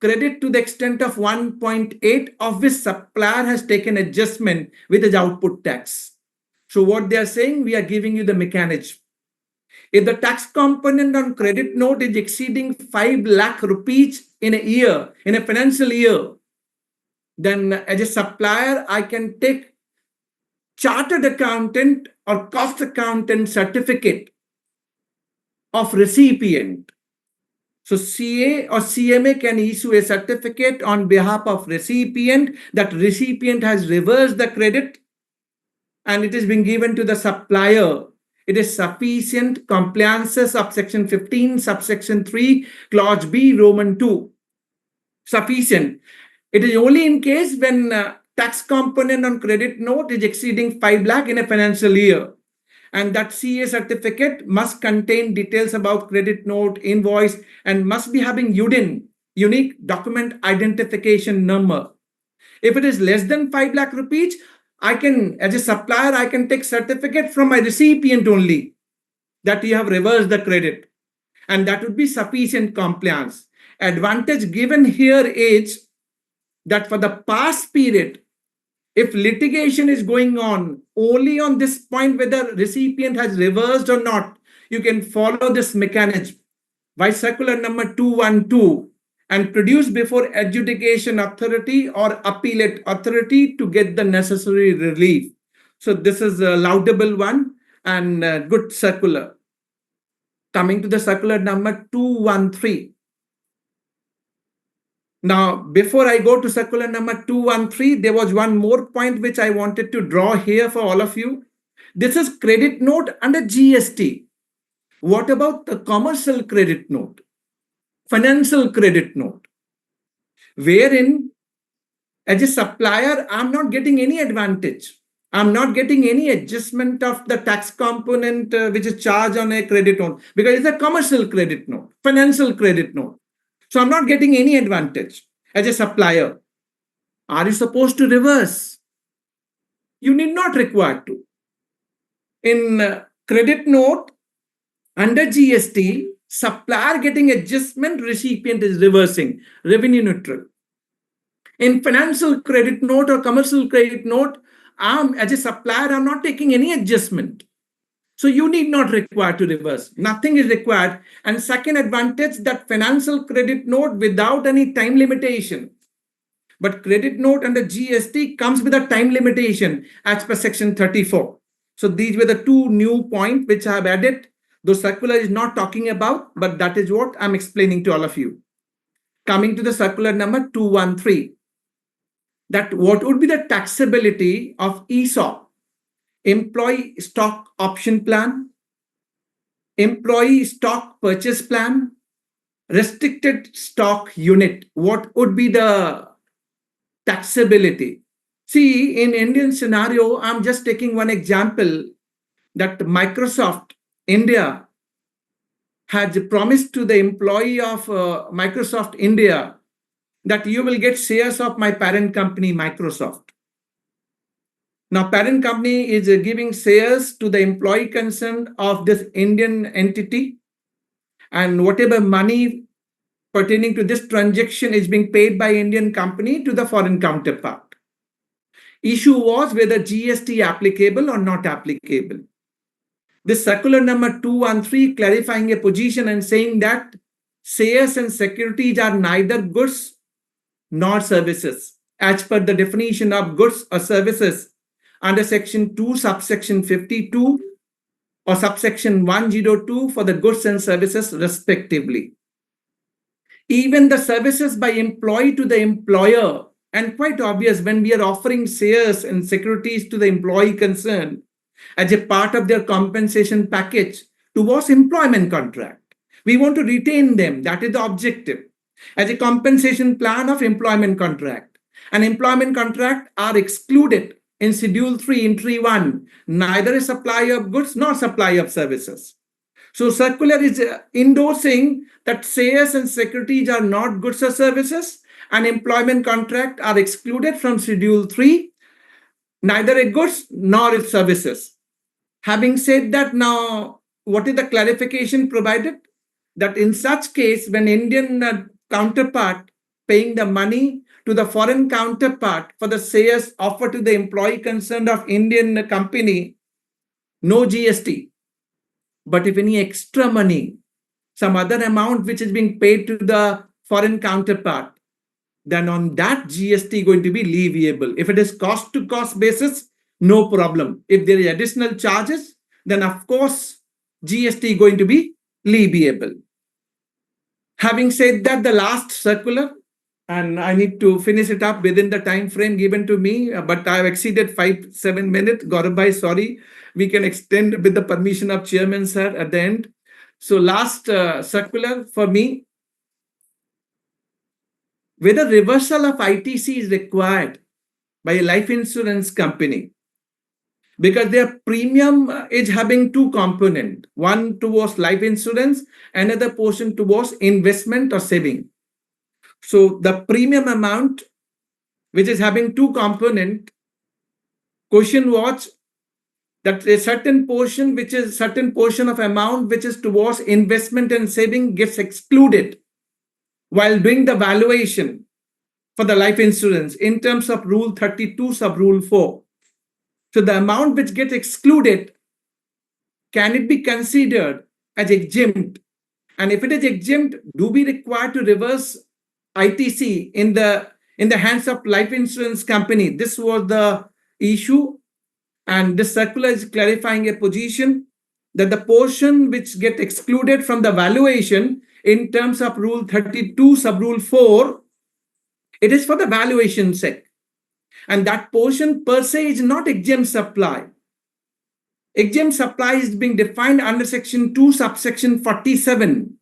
credit to the extent of 1.8, of which supplier has taken adjustment with his output tax. So what they are saying, we are giving you the mechanism. If the tax component on credit note is exceeding 5 lakh rupees in a year, in a financial year, then as a supplier, I can take chartered accountant or cost accountant certificate of recipient. So CA or CMA can issue a certificate on behalf of recipient that recipient has reversed the credit and it is being given to the supplier. It is sufficient compliances of section 15, subsection 3, clause B, Roman 2. Sufficient. It is only in case when tax component on credit note is exceeding 5 lakh in a financial year. And that CA certificate must contain details about credit note, invoice, and must be having UDIN, unique document identification number. If it is less than 5 lakh rupees, I can, as a supplier, I can take certificate from my recipient only that you have reversed the credit. And that would be sufficient compliance. Advantage given here is that for the past period, if litigation is going on only on this point, whether recipient has reversed or not, you can follow this mechanism by circular number 212 and produce before adjudication authority or appellate authority to get the necessary relief. So this is a laudable one and good circular. Coming to the circular number 213. Now, before I go to circular number 213, there was one more point which I wanted to draw here for all of you. This is credit note under GST. What about the commercial credit note? Financial credit note, wherein as a supplier, I'm not getting any advantage. I'm not getting any adjustment of the tax component which is charged on a credit note because it's a commercial credit note, financial credit note. So I'm not getting any advantage as a supplier. Are you supposed to reverse? You need not require to. In credit note, under GST, supplier getting adjustment, recipient is reversing, revenue neutral. In financial credit note or commercial credit note, as a supplier, I'm not taking any adjustment. So you need not require to reverse. Nothing is required. And second advantage, that financial credit note without any time limitation. But credit note under GST comes with a time limitation as per section 34. So these were the two new points which I have added. The circular is not talking about, but that is what I'm explaining to all of you. Coming to the circular number 213. that what would be the taxability of ESOP, employee stock option plan, employee stock purchase plan, restricted stock unit. What would be the taxability? See, in Indian scenario, I'm just taking one example that Microsoft India had promised to the employee of Microsoft India that you will get shares of my parent company, Microsoft. Now, parent company is giving shares to the employee concerned of this Indian entity, and whatever money pertaining to this transaction is being paid by Indian company to the foreign counterpart. Issue was whether GST applicable or not applicable. This circular number 213 clarifying a position and saying that shares and securities are neither goods nor services as per the definition of goods or services under section 2 subsection 52 or subsection 102 for the goods and services respectively. Even the services by employee to the employer, and quite obvious when we are offering shares and securities to the employee concerned as a part of their compensation package towards employment contract. We want to retain them. That is the objective. As a compensation plan of employment contract. And employment contract are excluded in Schedule 3, Entry 1, neither a supplier of goods nor supplier of services. So circular is endorsing that shares and securities are not goods or services, and employment contract are excluded from Schedule 3, neither a goods nor its services. Having said that, now what is the clarification provided? That in such case, when Indian counterpart paying the money to the foreign counterpart for the shares offered to the employee concerned of Indian company, no GST. But if any extra money, some other amount which is being paid to the foreign counterpart, then on that GST going to be leviable. If it is cost to cost basis, no problem. If there is additional charges, then of course GST going to be leviable. Having said that, the last circular, and I need to finish it up within the time frame given to me, but I have exceeded 5-7 minutes. Gaurav bhai, sorry. We can extend with the permission of Chairman sir at the end. So last circular for me, whether reversal of ITC is required by a life insurance company, because their premium is having two components, one towards life insurance, another portion towards investment or saving. So the premium amount, which is having two components, question was that a certain portion, which is certain portion of amount which is towards investment and saving gets excluded while doing the valuation for the life insurance in terms of Rule 32 sub Rule 4. So the amount which gets excluded, can it be considered as exempt? And if it is exempt, do we require to reverse ITC in the hands of life insurance company? This was the issue. And this circular is clarifying a position that the portion which get excluded from the valuation in terms of Rule 32 sub Rule 4, it is for the valuation sake. And that portion per se is not exempt supply. Exempt supply is being defined under Section 2 subsection 47,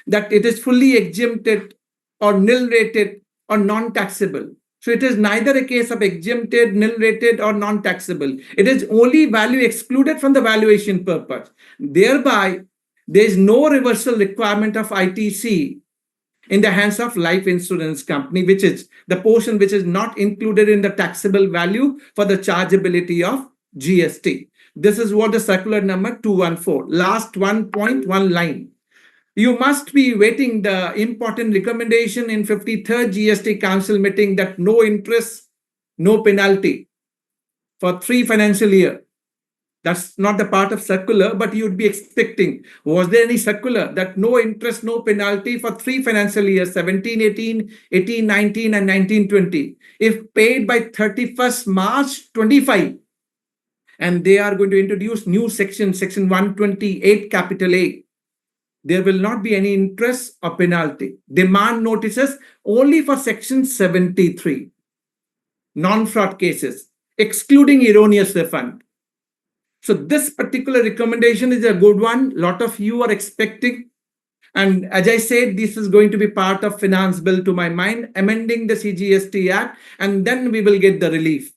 that it is fully exempted or nil rated or non-taxable. So it is neither a case of exempted, nil rated or non-taxable. It is only value excluded from the valuation purpose. Thereby, there is no reversal requirement of ITC in the hands of life insurance company, which is the portion which is not included in the taxable value for the chargeability of GST. This is what the circular number 214. Last 1.1 line. You must be waiting the important recommendation in 53rd GST Council meeting that no interest, no penalty for 3 financial year. That's not the part of circular, but you'd be expecting. Was there any circular that no interest, no penalty for 3 financial years, 17-18, 18-19, and 19-20, if paid by 31st March 25? And they are going to introduce new section 128 capital A. There will not be any interest or penalty. Demand notices only for section 73. non-fraud cases, excluding erroneous refund. So this particular recommendation is a good one. A lot of you are expecting. And as I said, this is going to be part of finance bill to my mind, amending the CGST Act, and then we will get the relief.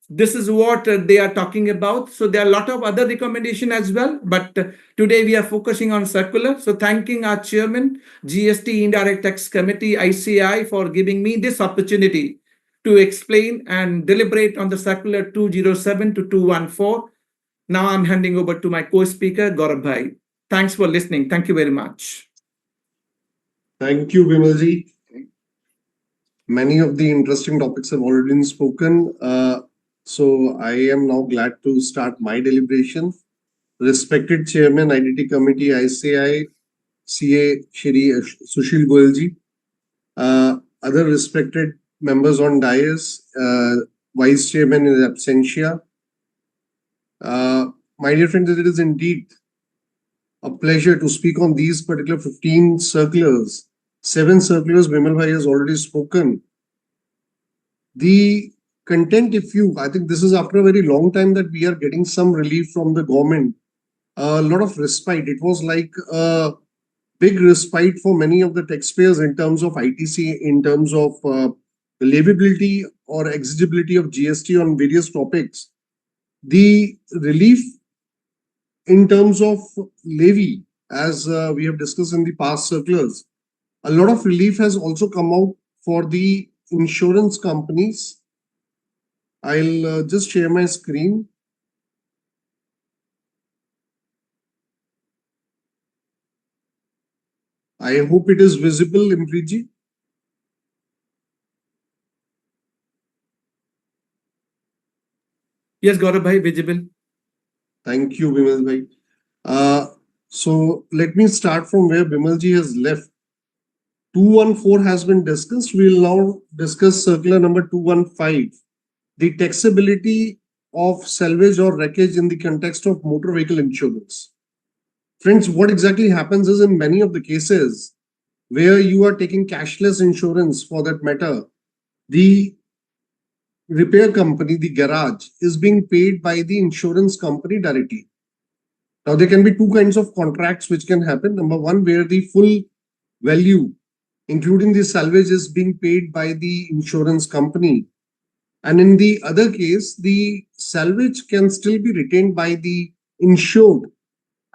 This is what they are talking about. So there are a lot of other recommendation as well, but today we are focusing on circular. So thanking our chairman, GST Indirect Tax Committee, ICI, for giving me this opportunity to explain and deliberate on the circular 207 to 214. Now I'm handing over to my co-speaker, Gaurav Bhai. Thanks for listening. Thank you very much. Thank you, Vimalji. Many of the interesting topics have already been spoken. So I am now glad to start my deliberation. Respected Chairman, IDT Committee, ICI, CA Shri Sushil Goyalji, other respected members on dais, Vice Chairman in absentia. My dear friends, it is indeed a pleasure to speak on these particular 15 circulars. 7 circulars Bimal Bhai has already spoken. The content, I think this is after a very long time that we are getting some relief from the government. A lot of respite. It was like a big respite for many of the taxpayers in terms of ITC, in terms of the leviability or exigibility of GST on various topics. The relief in terms of levy, as we have discussed in the past circulars, a lot of relief has also come out for the insurance companies. I'll just share my screen. I hope it is visible, Impriji. Yes, Gaurav Bhai, visible. Thank you, Bimal Bhai. So let me start from where Bimalji has left. 214 has been discussed. We will now discuss circular number 215, the taxability of salvage or wreckage in the context of motor vehicle insurance. Friends, what exactly happens is in many of the cases where you are taking cashless insurance for that matter, the repair company, the garage, is being paid by the insurance company directly. Now, there can be two kinds of contracts which can happen. Number one, where the full value, including the salvage, is being paid by the insurance company. And in the other case, the salvage can still be retained by the insured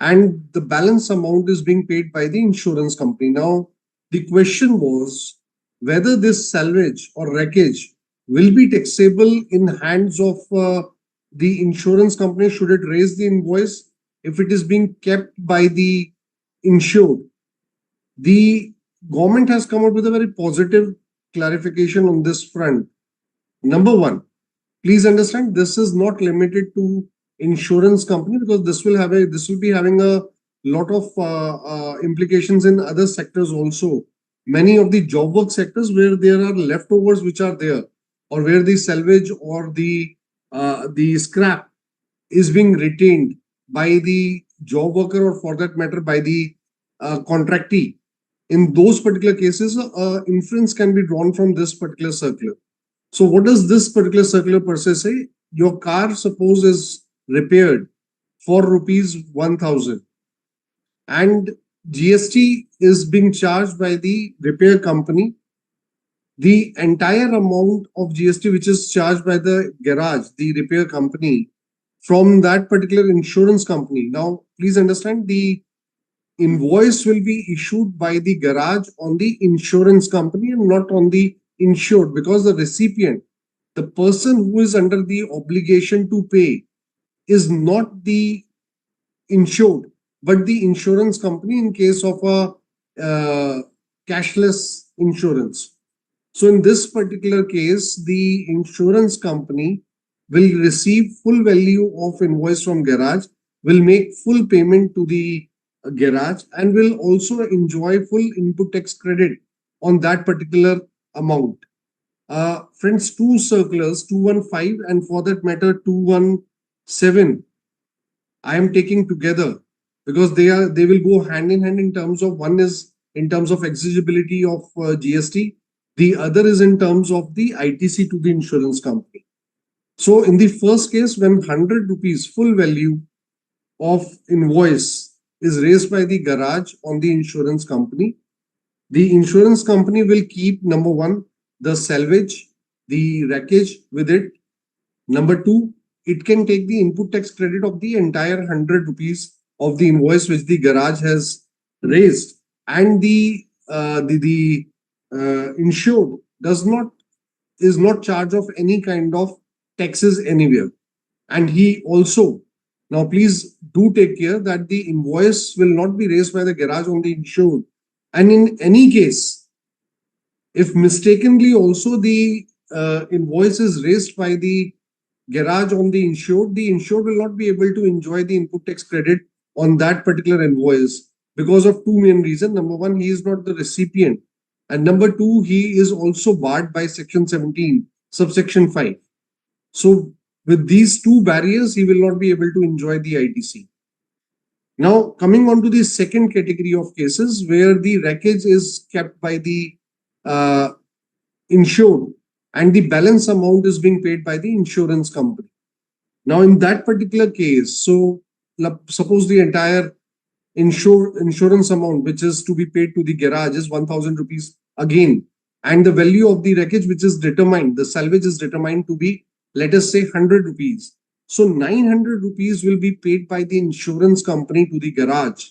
and the balance amount is being paid by the insurance company. Now, the question was whether this salvage or wreckage will be taxable in hands of the insurance company should it raise the invoice if it is being kept by the insured. The government has come out with a very positive clarification on this front. Number one, please understand this is not limited to insurance company because this will be having a lot of implications in other sectors also. Many of the job work sectors where there are leftovers which are there, or where the salvage or the scrap is being retained by the job worker or for that matter by the contractee. In those particular cases, inference can be drawn from this particular circular. So what does this particular circular per se say? Your car, suppose, is repaired for rupees 1,000 and GST is being charged by the repair company. The entire amount of GST which is charged by the garage, the repair company, from that particular insurance company. Now, please understand the invoice will be issued by the garage on the insurance company and not on the insured, because the recipient, the person who is under the obligation to pay, is not the insured but the insurance company in case of a cashless insurance. So in this particular case, the insurance company will receive full value of invoice from garage, will make full payment to the garage, and will also enjoy full input tax credit on that particular amount. Friends, two circulars, 215 and for that matter 217, I am taking together because they will go hand in hand in terms of, one is in terms of exigibility of GST, The other is in terms of the ITC to the insurance company. So in the first case, when 100 rupees full value of invoice is raised by the garage on the insurance company will keep number one, the salvage, the wreckage with it. Number two, it can take the input tax credit of the entire 100 rupees of the invoice which the garage has raised, and the insured is not charged of any kind of taxes anywhere. And he also, now please do take care that the invoice will not be raised by the garage on the insured. And in any case, if mistakenly also the invoice is raised by the garage on the insured will not be able to enjoy the input tax credit on that particular invoice because of two main reasons. Number one, he is not the recipient. And number two, he is also barred by Section 17, subsection 5. So with these two barriers, he will not be able to enjoy the ITC. Now, coming on to the second category of cases where the wreckage is kept by the insured and the balance amount is being paid by the insurance company. Now, in that particular case, so suppose the entire insurance amount which is to be paid to the garage is 1,000 rupees again, and the value of the wreckage which is determined, the salvage is determined to be, let us say, 100 rupees. So 900 rupees will be paid by the insurance company to the garage,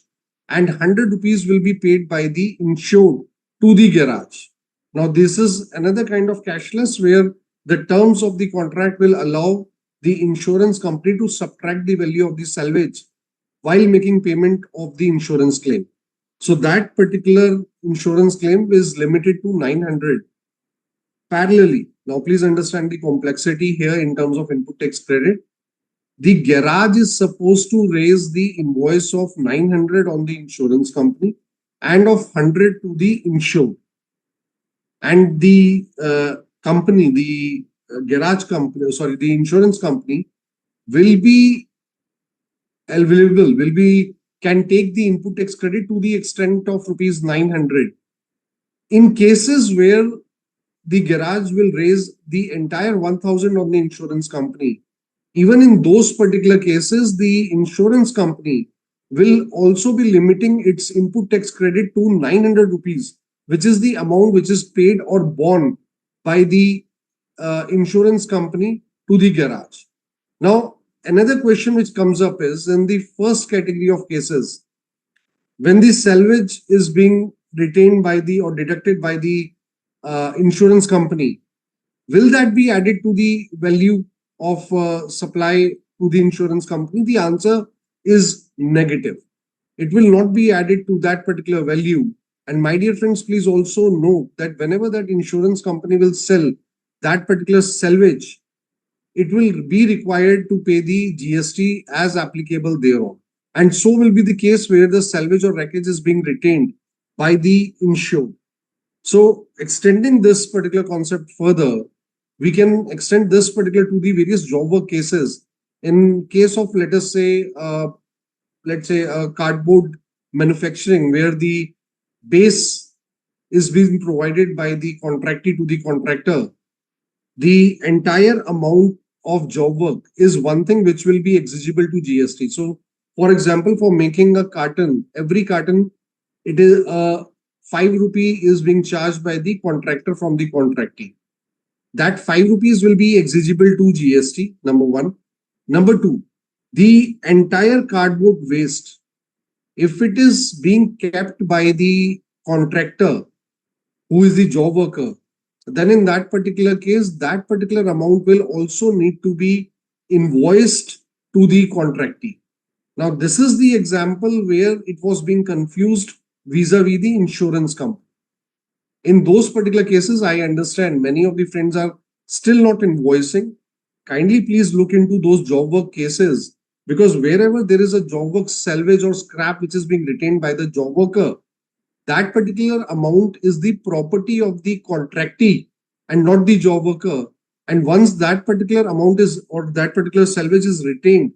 and 100 rupees will be paid by the insured to the garage. Now, this is another kind of cashless where the terms of the contract will allow the insurance company to subtract the value of the salvage while making payment of the insurance claim. So that particular insurance claim is limited to 900. Parallelly, now please understand the complexity here in terms of input tax credit. The garage is supposed to raise the invoice of 900 on the insurance company and of 100 to the insured. And the company, the garage company, sorry, the insurance company will be available, can take the input tax credit to the extent of rupees 900. In cases where the garage will raise the entire 1,000 on the insurance company, even in those particular cases, the insurance company will also be limiting its input tax credit to 900 rupees, which is the amount which is paid or borne by the insurance company to the garage. Now, another question which comes up is in the first category of cases, when the salvage is being retained by the or deducted by the insurance company, will that be added to the value of supply to the insurance company? The answer is negative. It will not be added to that particular value. And my dear friends, please also note that whenever that insurance company will sell that particular salvage, it will be required to pay the GST as applicable thereon. And so will be the case where the salvage or wreckage is being retained by the insured. So extending this particular concept further, we can extend this particular to the various job work cases. In case of, let us say, a cardboard manufacturing where the base is being provided by the contractee to the contractor, the entire amount of job work is one thing which will be exigible to GST. So, for example, for making a carton, every carton, it is 5 rupee is being charged by the contractor from the contractee. That 5 rupees will be exigible to GST, number one. Number two, the entire cardboard waste, if it is being kept by the contractor who is the job worker, then in that particular case, that particular amount will also need to be invoiced to the contractee. Now, this is the example where it was being confused vis-a-vis the insurance company. In those particular cases, I understand many of the friends are still not invoicing. Kindly please look into those job work cases, because wherever there is a job work salvage or scrap which is being retained by the job worker, that particular amount is the property of the contractee and not the job worker. And once that particular amount is, or that particular salvage is retained,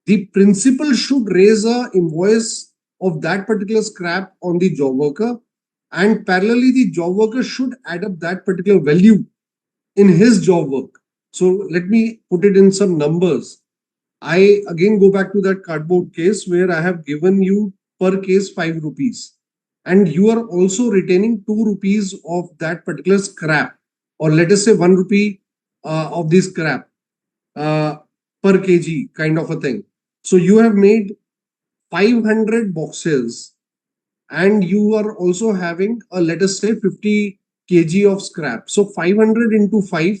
the principal should raise a invoice of that particular scrap on the job worker, and parallelly the job worker should add up that particular value in his job work. So let me put it in some numbers. I again go back to that cardboard case where I have given you per case 5 rupees, and you are also retaining 2 rupees of that particular scrap, or let us say 1 rupee of the scrap uh, per kg kind of a thing. So you have made 500 boxes, and you are also having a, let us say, 50 kg of scrap. So 500 into 5,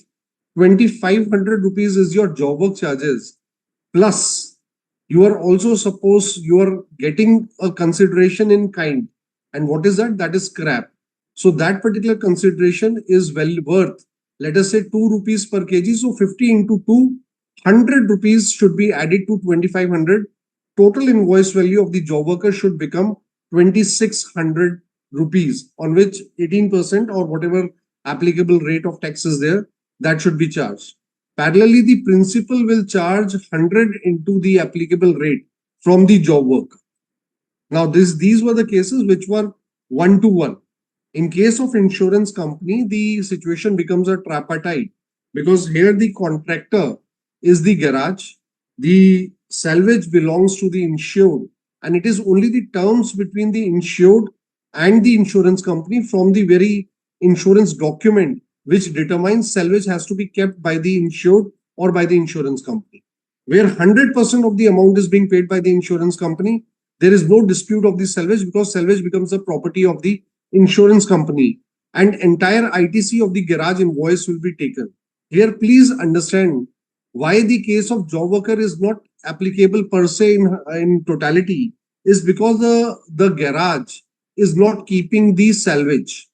2500 rupees is your job work charges. Plus, you are also suppose you are getting a consideration in kind. And what is that? That is scrap. So that particular consideration is well worth, let us say, 2 rupees per kg. So 50 into 2, 100 rupees should be added to 2500. Total invoice value of the job worker should become 2600 rupees, on which 18% or whatever applicable rate of tax is there, that should be charged. Parallelly, the principal will charge 100 into the applicable rate from the job worker. Now, these were the cases which were 1-to-1. In case of insurance company, the situation becomes a tripartite, because here the contractor is the garage, the salvage belongs to the insured, and it is only the terms between the insured and the insurance company from the very insurance document which determines salvage has to be kept by the insured or by the insurance company. Where 100% of the amount is being paid by the insurance company, there is no dispute of the salvage, because salvage becomes the property of the insurance company, and entire ITC of the garage invoice will be taken. Here, please understand why the case of job worker is not applicable per se in totality is because the garage is not keeping the salvage.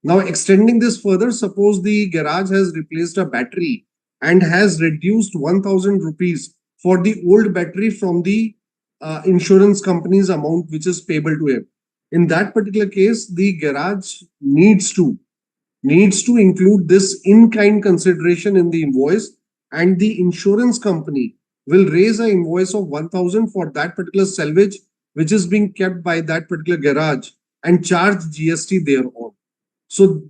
Now, extending this further, suppose the garage has replaced a battery and has reduced 1000 rupees for the old battery from the insurance company's amount which is payable to him. In that particular case, the garage needs to include this in-kind consideration in the invoice, and the insurance company will raise an invoice of 1000 for that particular salvage which is being kept by that particular garage and charge GST thereon. So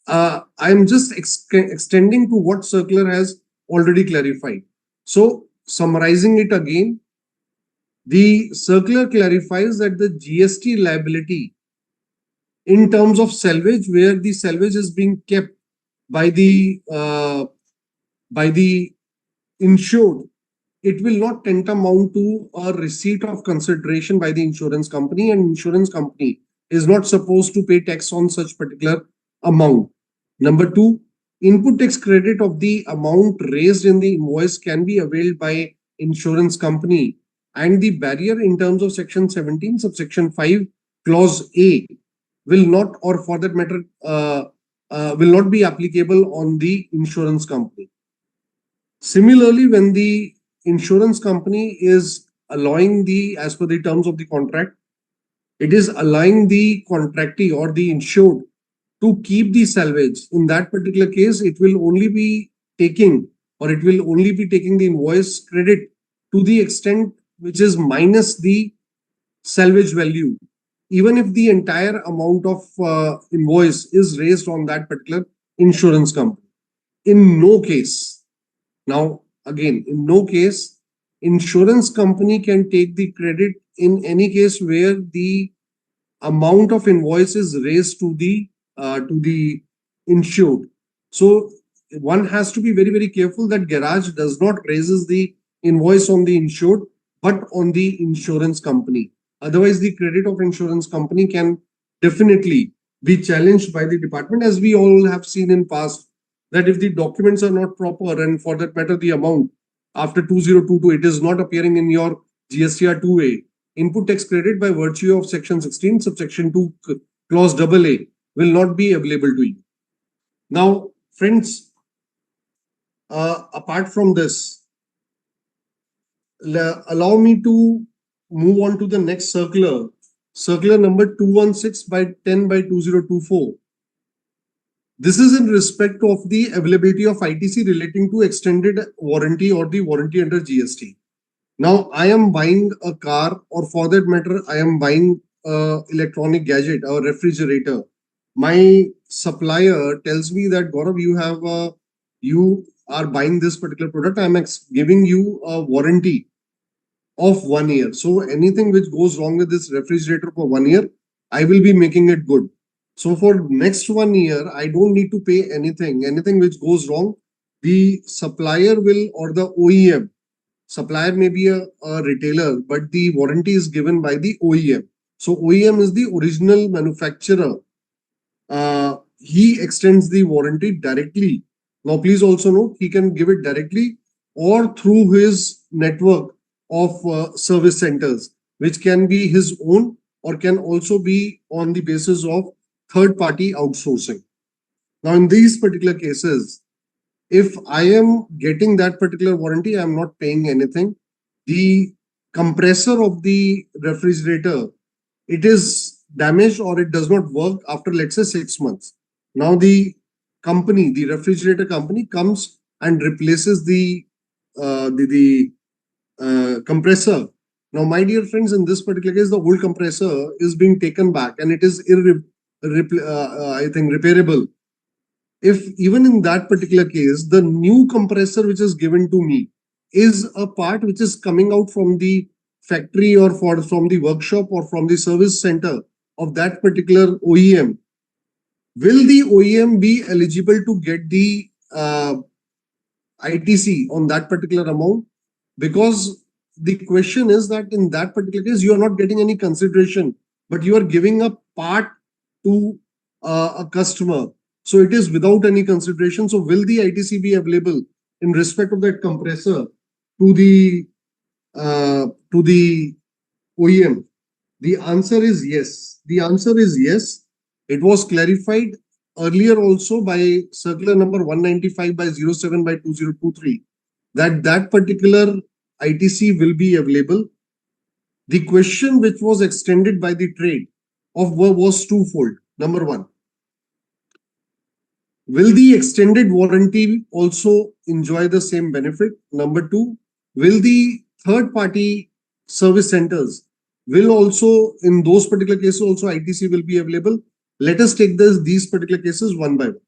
I'm just extending to what circular has already clarified. So summarizing it again, the circular clarifies that the GST liability in terms of salvage, where the salvage is being kept by the insured, it will not tantamount to a receipt of consideration by the insurance company, and insurance company is not supposed to pay tax on such particular amount. Number two, input tax credit of the amount raised in the invoice can be availed by insurance company, and the barrier in terms of section 17 subsection 5 clause A will not, or for that matter, will not be applicable on the insurance company. Similarly, when the insurance company is allowing the, as per the terms of the contract, it is allowing the contractee or the insured to keep the salvage. In that particular case, it will only be taking, or it will only be taking the invoice credit to the extent which is minus the salvage value, even if the entire amount of invoice is raised on that particular insurance company. In no case, now again, in no case, insurance company can take the credit in any case where the amount of invoice is raised to the insured. So one has to be very, very careful that garage does not raises the invoice on the insured, but on the insurance company. Otherwise, the credit of insurance company can definitely be challenged by the department, as we all have seen in past, that if the documents are not proper, and for that matter, the amount after 2022, it is not appearing in your GSTR 2A, input tax credit by virtue of section 16, subsection 2, clause AA will not be available to you. Now, friends, apart from this, allow me to move on to the next circular, circular number 216 by 10 by 2024. This is in respect of the availability of ITC relating to extended warranty or the warranty under GST. Now, I am buying a car, or for that matter, I am buying electronic gadget, a refrigerator, my supplier tells me that Gaurav, you are buying this particular product. I'm giving you a warranty of 1 year. So anything which goes wrong with this refrigerator for 1 year, I will be making it good. So for next 1 year, I don't need to pay anything. Anything which goes wrong, the supplier will, or the OEM, supplier may be a retailer, but the warranty is given by the OEM. So OEM is the original manufacturer. He extends the warranty directly. Now, please also note, he can give it directly or through his network of service centers, which can be his own or can also be on the basis of third party outsourcing. Now, in these particular cases, if I am getting that particular warranty, I am not paying anything. The compressor of the refrigerator, it is damaged or it does not work after, let's say, 6 months. Now the company, the refrigerator company, comes and replaces the compressor. Now, my dear friends, in this particular case, the old compressor is being taken back and it is I think repairable. If even in that particular case, the new compressor which is given to me is a part which is coming out from the factory or from the workshop or from the service center of that particular OEM, will the OEM be eligible to get the ITC on that particular amount? Because the question is that in that particular case, you are not getting any consideration, but you are giving a part to a customer. So it is without any consideration. So will the ITC be available in respect of that compressor to the OEM? The answer is yes. The answer is yes. It was clarified earlier also by circular number 195 by 07 by 2023 that that particular ITC will be available. The question which was extended by the trade was twofold. Number one, will the extended warranty also enjoy the same benefit? Number two, will the third party service centers will also, in those particular cases, also ITC will be available? Let us take these particular cases one by one.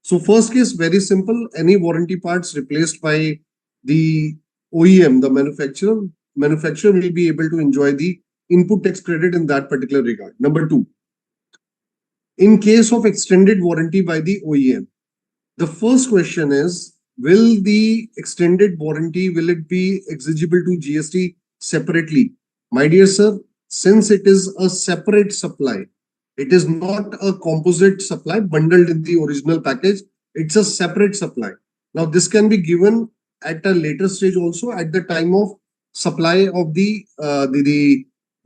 So first case, very simple. Any warranty parts replaced by the OEM, the manufacturer will be able to enjoy the input tax credit in that particular regard. Number two, in case of extended warranty by the OEM, the first question is, will the extended warranty, will it be exigible to GST separately? My dear sir, since it is a separate supply, it is not a composite supply bundled in the original package. It's a separate supply. Now, this can be given at a later stage also at the time of supply of the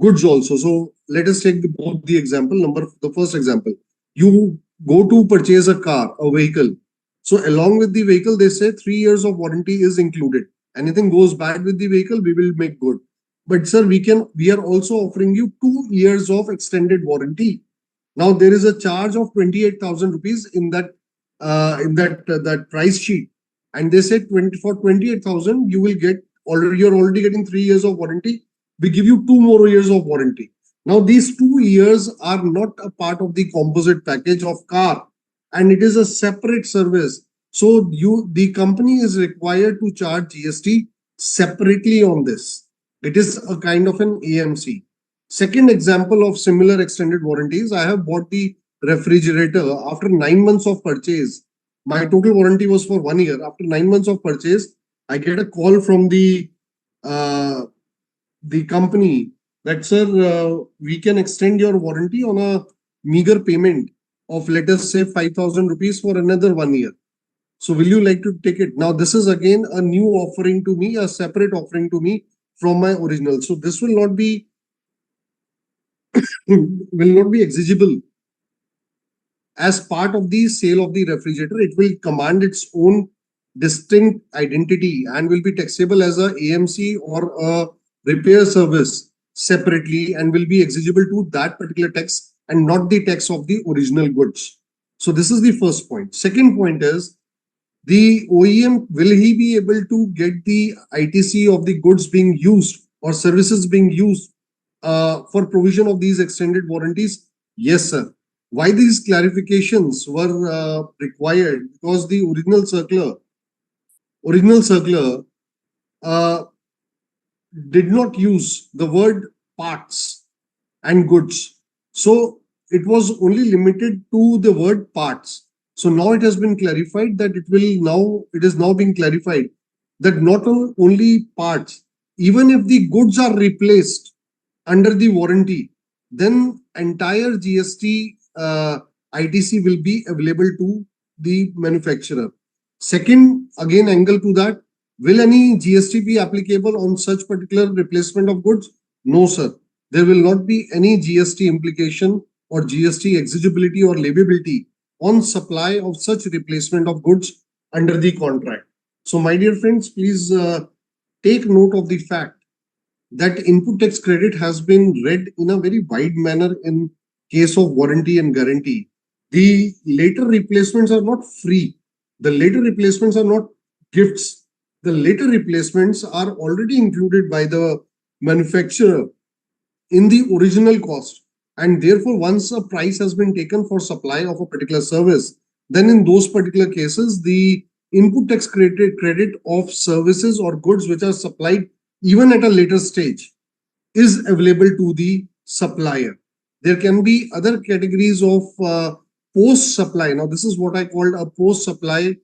goods also. So let us take both the example. The first example, you go to purchase a car, a vehicle. So along with the vehicle, they say 3 years of warranty is included. Anything goes bad with the vehicle, we will make good. But sir, we are also offering you 2 years of extended warranty. Now there is a charge of 28,000 rupees in that price sheet, and they said for 28,000 you will get you're already getting 3 years of warranty. We give you 2 more years of warranty. Now these 2 years are not a part of the composite package of car, and it is a separate service. So the company is required to charge GST separately on this. It is a kind of an AMC. Second example of similar extended warranties, I have bought the refrigerator after 9 months of purchase. My total warranty was for 1 year. After 9 months of purchase, I get a call from the company that, sir, we can extend your warranty on a meager payment of, let us say, 5,000 rupees for another 1 year. So will you like to take it? Now, this is again a new offering to me, a separate offering to me from my original. So this will not be exigible as part of the sale of the refrigerator. It will command its own distinct identity and will be taxable as a AMC or a repair service separately and will be exigible to that particular tax and not the tax of the original goods. So this is the first point. Second point is, the OEM, will he be able to get the ITC of the goods being used or services being used for provision of these extended warranties? Yes, sir. Why these clarifications were required? Because the original circular uh, did not use the word parts and goods. So it was only limited to the word parts. So now it has been clarified that it is now being clarified that not only parts, even if the goods are replaced under the warranty, then entire GST ITC will be available to the manufacturer. Second, again, angle to that, will any GST be applicable on such particular replacement of goods? No, sir. There will not be any GST implication or GST exigibility or liability on supply of such replacement of goods under the contract. So, my dear friends, please take note of the fact that input tax credit has been read in a very wide manner in case of warranty and guarantee. The later replacements are not free. The later replacements are not gifts. The later replacements are already included by the manufacturer in the original cost. And therefore, once a price has been taken for supply of a particular service, then in those particular cases, the input tax credit of services or goods which are supplied even at a later stage is available to the supplier. There can be other categories of post supply. Now, this is what I called a post supply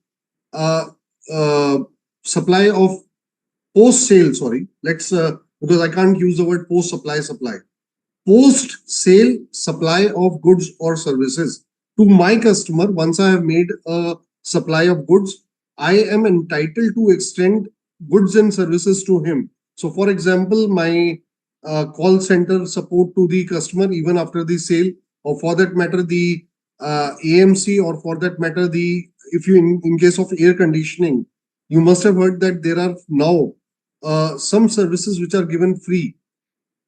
uh, uh, supply of post sale. Sorry, let's because I can't use the word post supply. Post sale supply of goods or services to my customer. Once I have made a supply of goods, I am entitled to extend goods and services to him. So, for example, my call center support to the customer even after the sale, or for that matter, the AMC, or for that matter, the if you in case of air conditioning, you must have heard that there are now some services which are given free,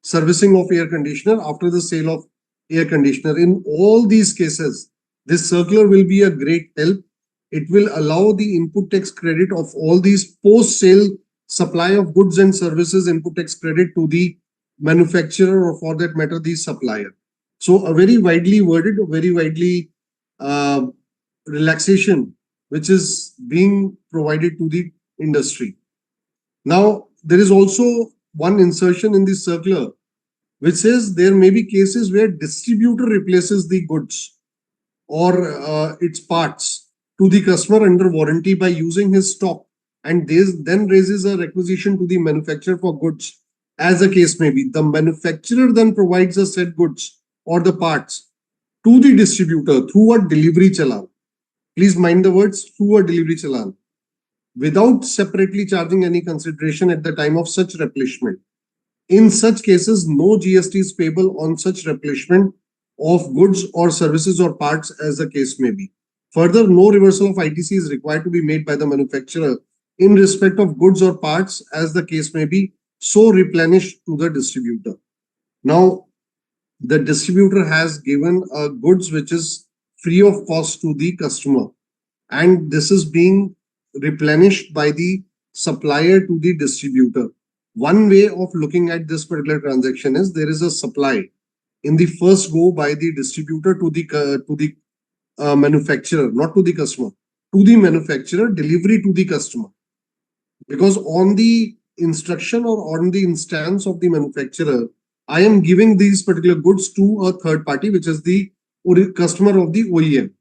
servicing of air conditioner after the sale of air conditioner. In all these cases, this circular will be a great help. It will allow the input tax credit of all these post sale supply of goods and services input tax credit to the manufacturer, or for that matter, the supplier. So a very widely worded, very widely uh, relaxation which is being provided to the industry. Now, there is also one insertion in the circular which says there may be cases where distributor replaces the goods or its parts to the customer under warranty by using his stock, and this then raises a requisition to the manufacturer for goods, as the case may be. The manufacturer then provides the said goods or the parts to the distributor through a delivery challan. Please mind the words, through a delivery challan, without separately charging any consideration at the time of such replenishment. In such cases, no GST is payable on such replenishment of goods or services or parts, as the case may be. Further, no reversal of ITC is required to be made by the manufacturer in respect of goods or parts, as the case may be, so replenished to the distributor. Now, the distributor has given a goods which is free of cost to the customer, and this is being replenished by the supplier to the distributor. One way of looking at this particular transaction is there is a supply in the first go by the distributor to the manufacturer, not to the customer, to the manufacturer, delivery to the customer. Because on the instruction or on the instance of the manufacturer, I am giving these particular goods to a third party, which is the customer of the OEM.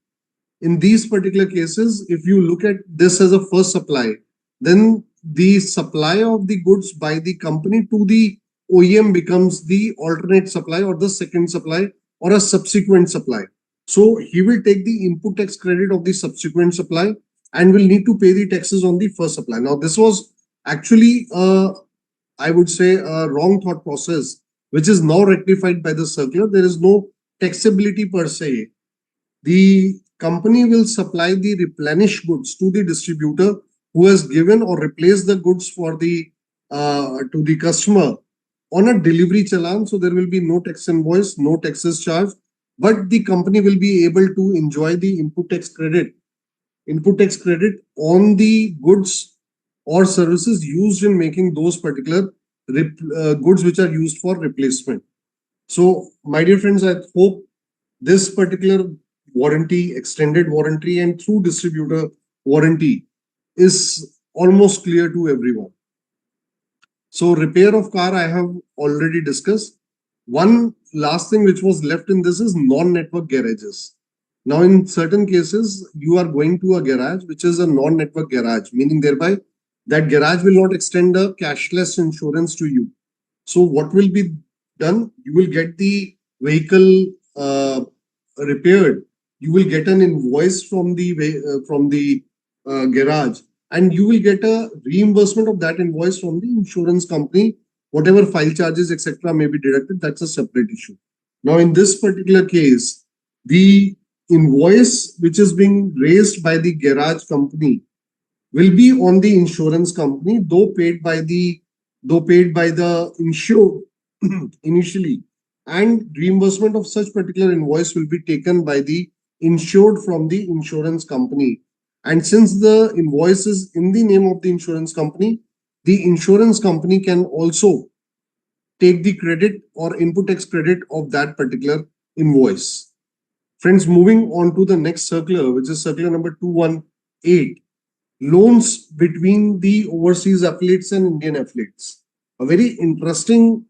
In these particular cases, if you look at this as a first supply, then the supply of the goods by the company to the OEM becomes the alternate supply or the second supply or a subsequent supply. So he will take the input tax credit of the subsequent supply and will need to pay the taxes on the first supply. Now, this was actually, I would say, a wrong thought process, which is now rectified by the circular. There is no taxability per se. The company will supply the replenished goods to the distributor who has given or replaced the goods for the to the customer on a delivery challan. So there will be no tax invoice, no taxes charged, but the company will be able to enjoy the input tax credit on the goods or services used in making those particular goods which are used for replacement. So, my dear friends, I hope this particular warranty, extended warranty, and through distributor warranty is almost clear to everyone. So, repair of car, I have already discussed. One last thing which was left in this is non-network garages. Now, in certain cases, you are going to a garage which is a non-network garage, meaning thereby that garage will not extend a cashless insurance to you. So, what will be done? You will get the vehicle repaired. You will get an invoice from the garage, and you will get a reimbursement of that invoice from the insurance company. Whatever file charges, etc., may be deducted. That's a separate issue. Now, in this particular case, the invoice which is being raised by the garage company will be on the insurance company, though paid by the insured initially, and reimbursement of such particular invoice will be taken by the insured from the insurance company. And since the invoice is in the name of the insurance company can also take the credit or input tax credit of that particular invoice. Friends, moving on to the next circular, which is circular number 218, loans between the overseas affiliates and Indian affiliates. A very interesting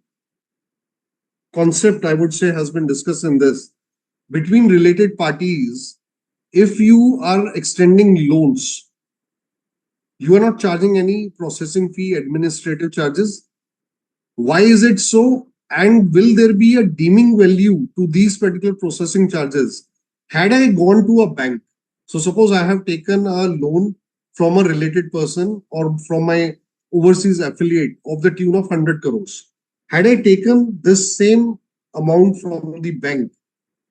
concept, I would say, has been discussed in this. Between related parties, if you are extending loans, you are not charging any processing fee, administrative charges. Why is it so? And will there be a deeming value to these particular processing charges? Had I gone to a bank, so suppose I have taken a loan from a related person or from my overseas affiliate of the tune of 100 crores. Had I taken this same amount from the bank,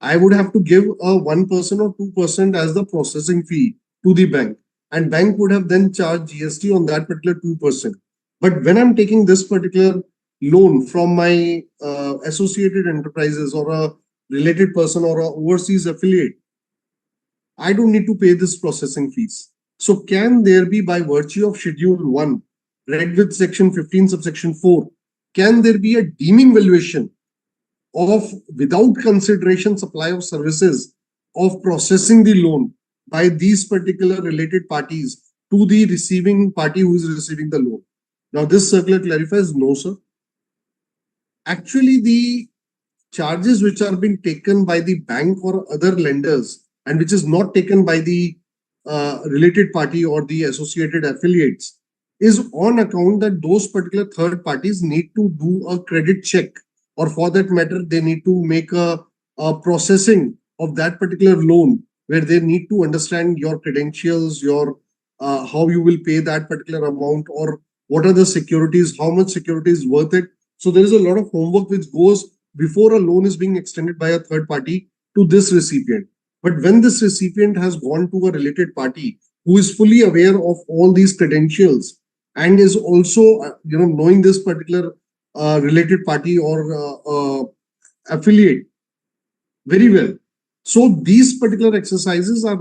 I would have to give a 1% or 2% as the processing fee to the bank. And bank would have then charged GST on that particular 2%. But when I'm taking this particular loan from my associated enterprises or a related person or a overseas affiliate, I don't need to pay this processing fees. So can there be, by virtue of Schedule 1, read with Section 15, subsection 4, can there be a deeming valuation of, without consideration, supply of services of processing the loan by these particular related parties to the receiving party who is receiving the loan? Now, this circular clarifies no, sir. Actually, the charges which are being taken by the bank or other lenders and which is not taken by the related party or the associated affiliates is on account that those particular third parties need to do a credit check, or for that matter, they need to make a processing of that particular loan where they need to understand your credentials, your how you will pay that particular amount, or what are the securities, how much security is worth it. So there is a lot of homework which goes before a loan is being extended by a third party to this recipient. But when this recipient has gone to a related party who is fully aware of all these credentials and is also knowing this particular related party or affiliate very well, so these particular exercises are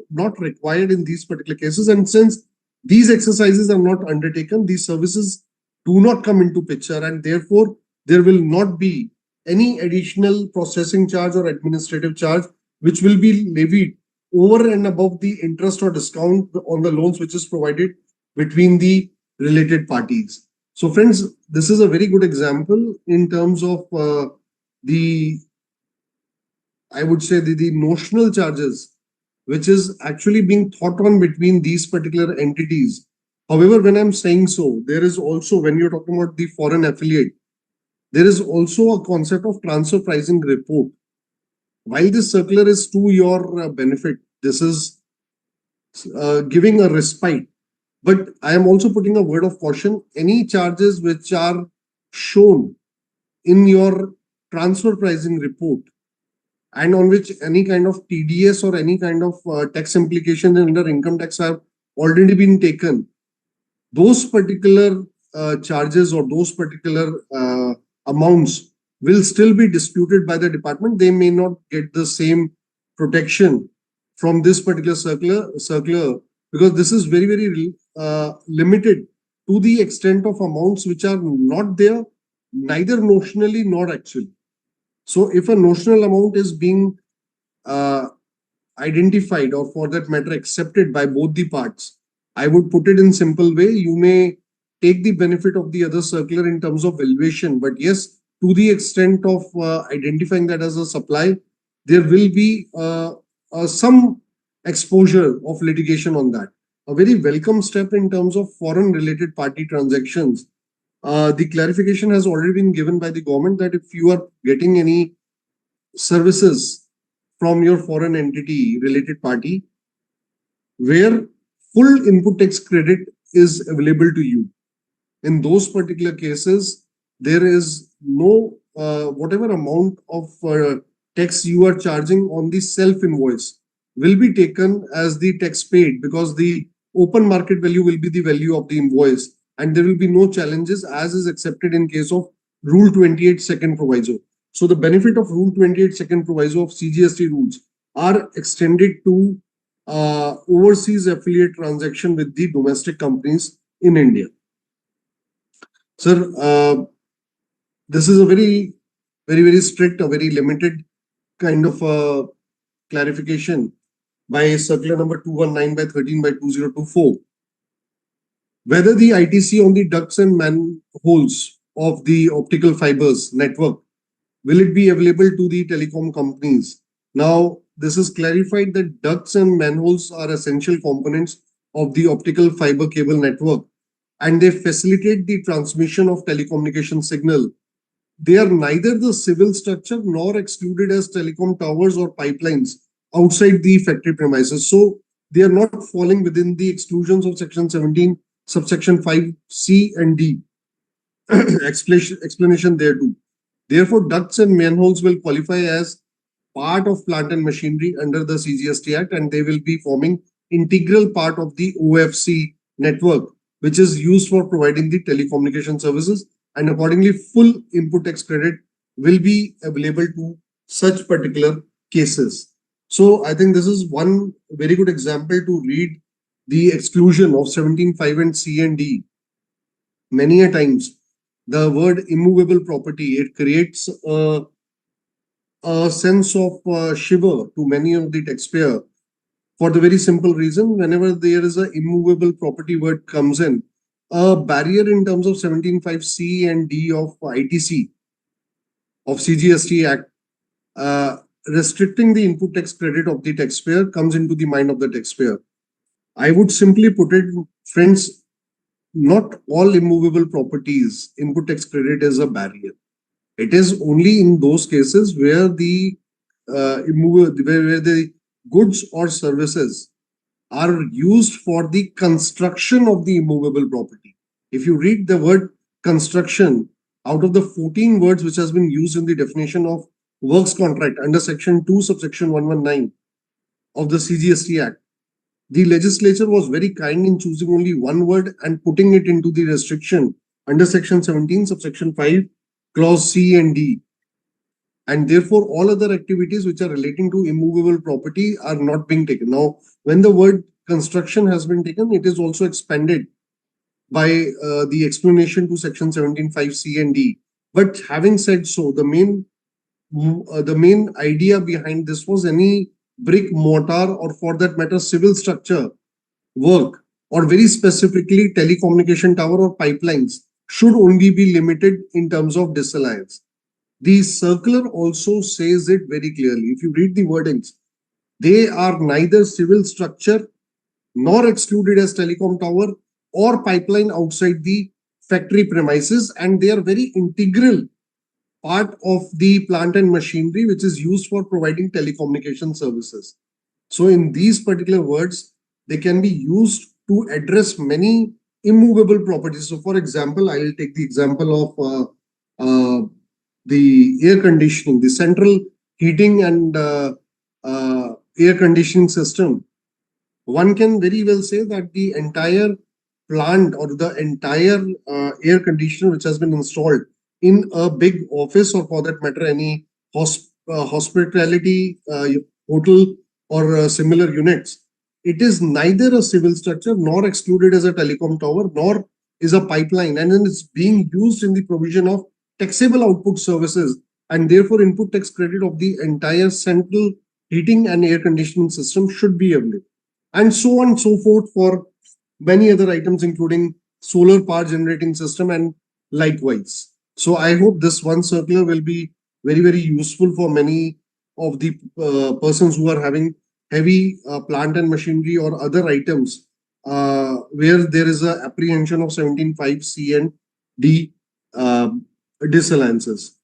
not required in these particular cases. And since these exercises are not undertaken, these services do not come into picture, and therefore there will not be any additional processing charge or administrative charge which will be levied over and above the interest or discount on the loans which is provided between the related parties. So friends, this is a very good example in terms of the, I would say, the notional charges which is actually being thought on between these particular entities. However, when I'm saying so, there is also, when you're talking about the foreign affiliate, there is also a concept of transfer pricing report. While this circular is to your benefit, this is giving a respite. But I am also putting a word of caution. Any charges which are shown in your transfer pricing report and on which any kind of TDS or any kind of tax implications under income tax have already been taken, those particular charges or those particular amounts will still be disputed by the department. They may not get the same protection from this particular circular because this is very, very limited to the extent of amounts which are not there, neither notionally nor actually. So if a notional amount is being uh, identified, or for that matter accepted by both the parts, I would put it in simple way. You may take the benefit of the other circular in terms of valuation, but yes, to the extent of identifying that as a supply, there will be some exposure of litigation on that. A very welcome step in terms of foreign related party transactions. The clarification has already been given by the government that if you are getting any services from your foreign entity related party where full input tax credit is available to you, in those particular cases there is no whatever amount of tax you are charging on the self invoice will be taken as the tax paid, because the open market value will be the value of the invoice, and there will be no challenges as is accepted in case of rule 28 second proviso. So the benefit of rule 28 second proviso of CGST rules are extended to overseas affiliate transaction with the domestic companies in India. Sir, this is a very strict, a very limited kind of clarification by circular number 219 by 13 by 2024. Whether the ITC on the ducts and manholes of the optical fibers network, will it be available to the telecom companies? Now, this is clarified that ducts and manholes are essential components of the optical fiber cable network, and they facilitate the transmission of telecommunication signal. They are neither the civil structure nor excluded as telecom towers or pipelines outside the factory premises. So they are not falling within the exclusions of section 17, subsection 5C and D. Explanation there too. Therefore, ducts and manholes will qualify as part of plant and machinery under the CGST Act, and they will be forming integral part of the OFC network, which is used for providing the telecommunication services, and accordingly full input tax credit will be available to such particular cases. So I think this is one very good example to read the exclusion of 17.5 and C and D. Many a times the word immovable property, it creates a sense of shiver to many of the taxpayer, for the very simple reason, whenever there is a immovable property word comes in, a barrier in terms of 17.5C and D of ITC of CGST Act restricting the input tax credit of the taxpayer comes into the mind of the taxpayer. I would simply put it, friends, not all immovable properties input tax credit is a barrier. It is only in those cases where the where the goods or services are used for the construction of the immovable property. If you read the word construction, out of the 14 words which has been used in the definition of works contract under section 2 subsection 119 of the CGST Act, the legislature was very kind in choosing only one word and putting it into the restriction under section 17 subsection 5 clause C and D. And therefore all other activities which are relating to immovable property are not being taken. Now, when the word construction has been taken, it is also expanded by the explanation to section 17.5 C and D. But having said so, the main idea behind this was any brick, mortar, or for that matter civil structure work, or very specifically telecommunication tower or pipelines, should only be limited in terms of disalliance. The circular also says it very clearly. If you read the wordings, they are neither civil structure nor excluded as telecom tower or pipeline outside the factory premises, and they are very integral part of the plant and machinery which is used for providing telecommunication services. So in these particular words, they can be used to address many immovable properties. So for example, I will take the example of the air conditioning, the central heating and air conditioning system. One can very well say that the entire plant or the entire air conditioner which has been installed in a big office, or for that matter any hospitality hotel or similar units, it is neither a civil structure nor excluded as a telecom tower nor is a pipeline, and then it's being used in the provision of taxable output services and therefore input tax credit of the entire central heating and air conditioning system should be available. And so on and so forth for many other items, including solar power generating system and likewise. So I hope this one circular will be very, very useful for many of the persons who are having heavy plant and machinery or other items where there is a apprehension of 17.5 C and D disallowances.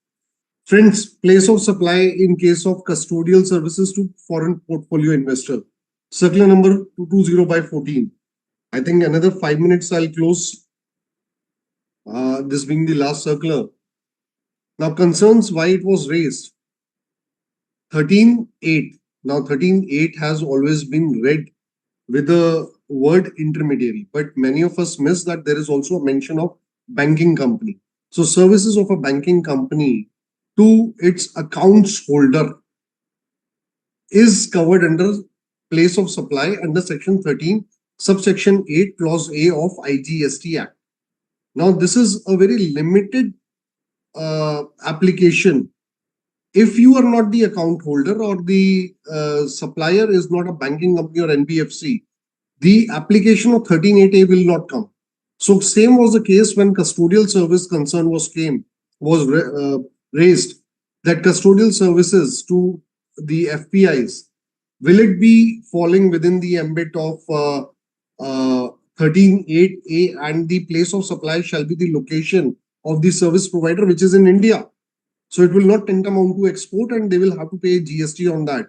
Friends, place of supply in case of custodial services to foreign portfolio investor. Circular number 220/14. I think another 5 minutes I'll close. This being the last circular. Now, concerns why it was raised. 13.8. Now, 13.8 has always been read with the word intermediary, but many of us miss that there is also a mention of banking company. So, services of a banking company to its accounts holder is covered under place of supply under section 13, subsection 8, clause A of IGST Act. Now, this is a very limited application. If you are not the account holder or the supplier is not a banking company or NBFC, the application of 13.8A will not come. So same was the case when custodial service concern was raised, that custodial services to the FPIs, will it be falling within the ambit of 13.8A, and the place of supply shall be the location of the service provider, which is in India. So it will not tantamount to export and they will have to pay GST on that.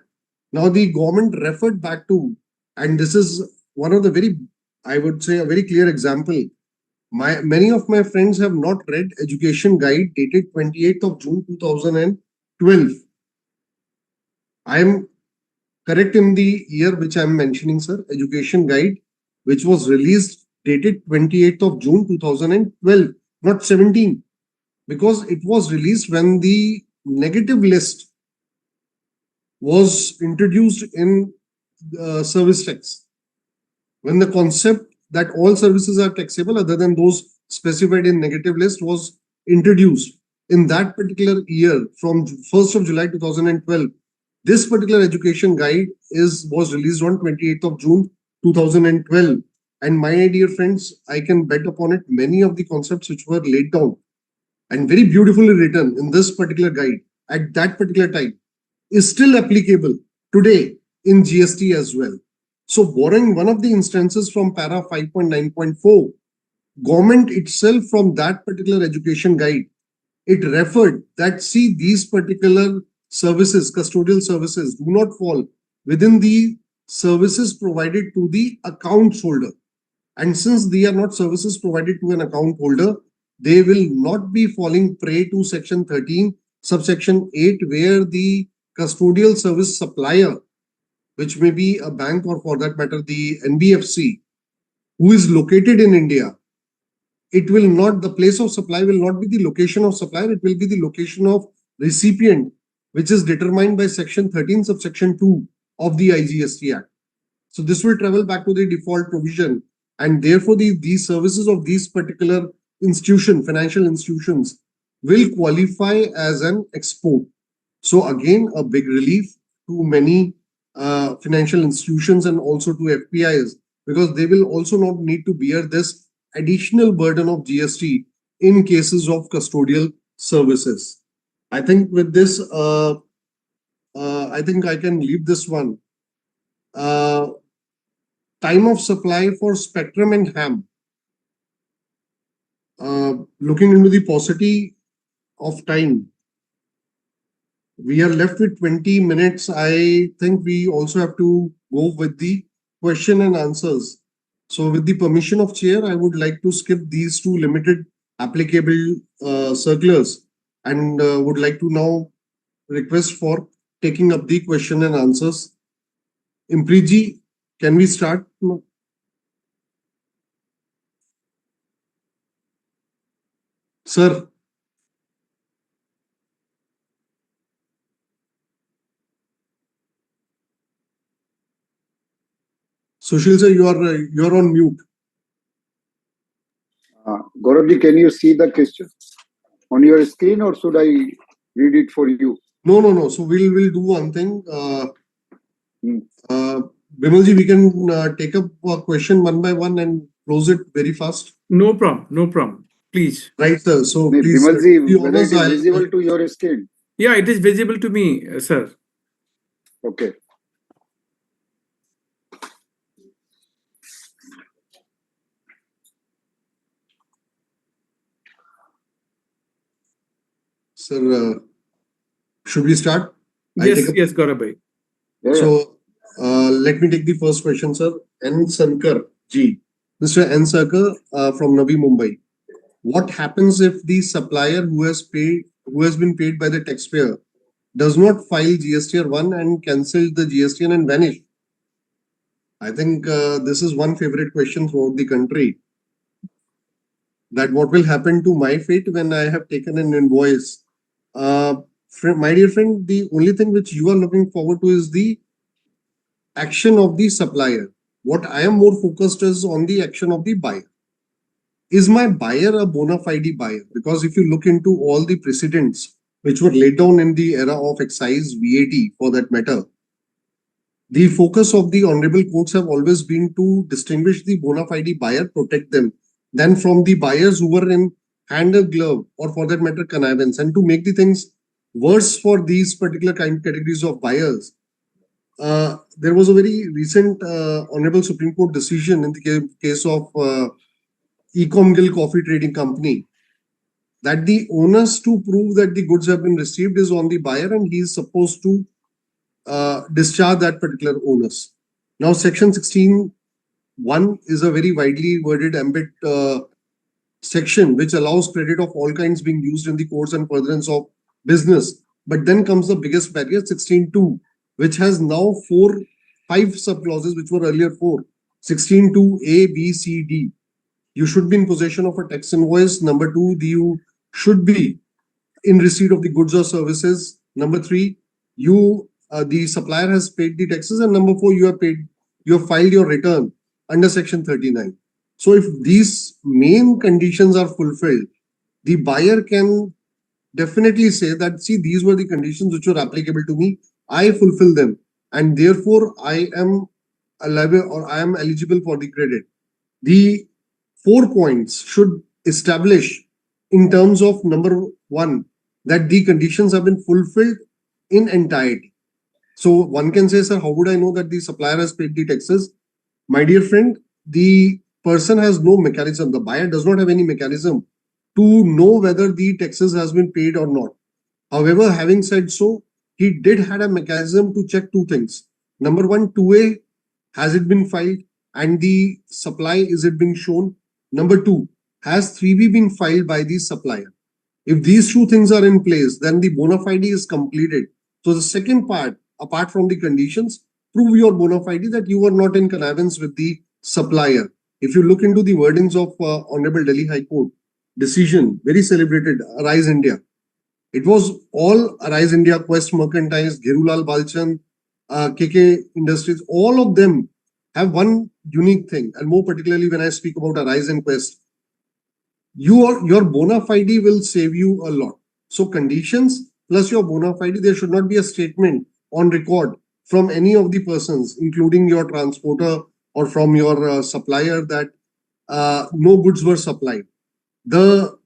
Now the government referred back to, and this is one of the very, I would say, a very clear example. Many of my friends have not read Education Guide dated 28th of June 2012. I am correct in the year which I am mentioning, sir. Education Guide, which was released dated 28th of June 2012, not 17, because it was released when the negative list was introduced in service tax. When the concept that all services are taxable other than those specified in negative list was introduced in that particular year from 1st of July 2012, this particular education guide was released on 28th of June 2012. And my dear friends, I can bet upon it, many of the concepts which were laid down and very beautifully written in this particular guide at that particular time is still applicable today in GST as well. So borrowing one of the instances from para 5.9.4, government itself from that particular education guide, it referred that, see, these particular services, custodial services, do not fall within the services provided to the account holder. And since they are not services provided to an account holder, they will not be falling prey to section 13, subsection 8, where the custodial service supplier, which may be a bank or for that matter the NBFC, who is located in India, it will not, the place of supply will not be the location of supplier, it will be the location of recipient, which is determined by section 13, subsection 2 of the IGST Act. So this will travel back to the default provision, and therefore these services of these particular financial institutions will qualify as an export. So again, a big relief to many financial institutions and also to FPIs, because they will also not need to bear this additional burden of GST in cases of custodial services. I think with this, I think I can leave this one. Time of supply for spectrum and ham. Looking into the paucity of time, we are left with 20 minutes. I think we also have to go with the question and answers. So with the permission of chair, I would like to skip these two limited applicable circulars and would like to now request for taking up the question and answers. Impriji, can we start? Sir. Sushil sir, you're on mute. Gauravji, can you see the question on your screen, or should I read it for you. No. So we'll do one thing. Hmm. Bimalji, we can take up a question one by one and close it very fast. No problem. No problem. Please. Right, sir. So Hey, please, Bimalji, to be whether it honest, is visible to your screen. Yeah, it is visible to me, sir. Okay. sir, should we start? Yes, yes, Gaurav. Yeah. So let me take the first question, sir. N. Sankar G. Mr. N. Sankar from Navi Mumbai. What happens if the supplier who has been paid by the taxpayer does not file GSTR 1 and cancel the GSTN and vanish? I think this is one favorite question throughout the country. That what will happen to my fate when I have taken an invoice? My dear friend, the only thing which you are looking forward to is the action of the supplier. What I am more focused is on the action of the buyer. Is my buyer a bona fide buyer? Because if you look into all the precedents which were laid down in the era of excise, VAT for that matter, the focus of the honorable courts have always been to distinguish the bona fide buyer, protect them, then from the buyers who were in hand and glove, or for that matter, connivance. And to make the things worse for these particular categories of buyers, there was a very recent honorable Supreme Court decision in the case of Ecomgil Coffee Trading Company, that the onus to prove that the goods have been received is on the buyer, and he is supposed to discharge that particular onus. Now, Section 16(1) is a very widely worded ambit section which allows credit of all kinds being used in the course and furtherance of business. But then comes the biggest barrier, 16(2), which has now five sub-clauses, which were earlier four. 16(2) A, B, C, D. You should be in possession of a tax invoice. Number 2, you should be in receipt of the goods or services. Number 3, the supplier has paid the taxes, and number 4, you have filed your return under Section 39. So if these main conditions are fulfilled, the buyer can definitely say that, see, these were the conditions which were applicable to me. I fulfill them, and therefore I am eligible for the credit. The 4 points should establish in terms of number 1 that the conditions have been fulfilled in entirety. So one can say, sir, how would I know that the supplier has paid the taxes? My dear friend, the person has no mechanism. The buyer does not have any mechanism to know whether the taxes has been paid or not. However, having said so, he did have a mechanism to check 2 things. Number 1, 2A, has it been filed, and the supply, is it being shown? Number 2, has 3B been filed by the supplier? If these 2 things are in place, then the bona fide is completed. So the second part, apart from the conditions, prove your bona fide that you are not in connivance with the supplier. If you look into the wordings of Honorable Delhi High Court decision, very celebrated, Arise India. It was all Arise India, Quest Mercantile, Girulal Balchan, KK Industries, all of them have one unique thing, and more particularly when I speak about Arise and Quest, your bona fide will save you a lot. So conditions plus your bona fide, there should not be a statement on record from any of the persons, including your transporter or from your supplier, that no goods were supplied. The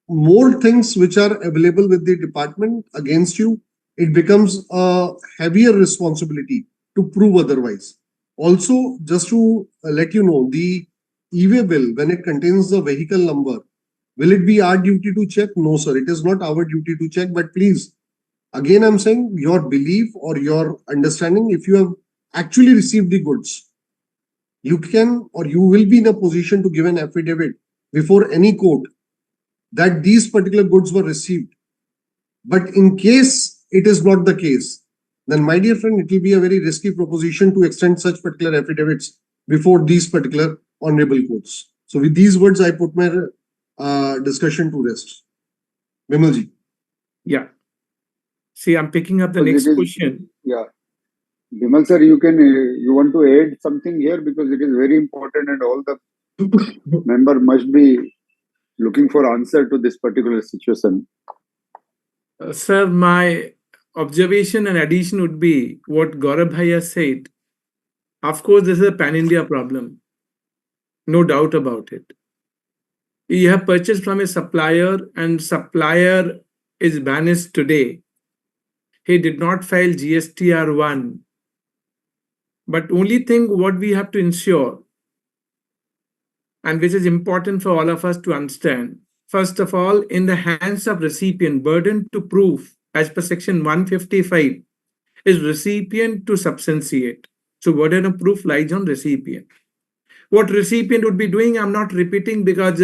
more things which are available with the department against you, it becomes a heavier responsibility to prove otherwise. Also, just to let you know, the e-way bill, when it contains the vehicle number, will it be our duty to check? No, sir, it is not our duty to check. But please, again, I'm saying your belief or your understanding, if you have actually received the goods, you can or you will be in a position to give an affidavit before any court that these particular goods were received. But in case it is not the case, then my dear friend, it will be a very risky proposition to extend such particular affidavits before these particular honorable courts. So with these words, I put my discussion to rest. Vimalji. Yeah. See, I'm picking up the Because next it is- question. Yeah. Bimal sir, you want to add something here, because it is very important and all the member must be looking for answer to this particular situation. Sir, my observation and addition would be what Gaurav Bhai has said. Of course, this is a pan-India problem. No doubt about it. You have purchased from a supplier and supplier is banished today. He did not file GST R1. But only thing what we have to ensure, and which is important for all of us to understand, first of all, in the hands of recipient, burden to prove as per section 155 is recipient to substantiate. So burden of proof lies on recipient. What recipient would be doing, I'm not repeating because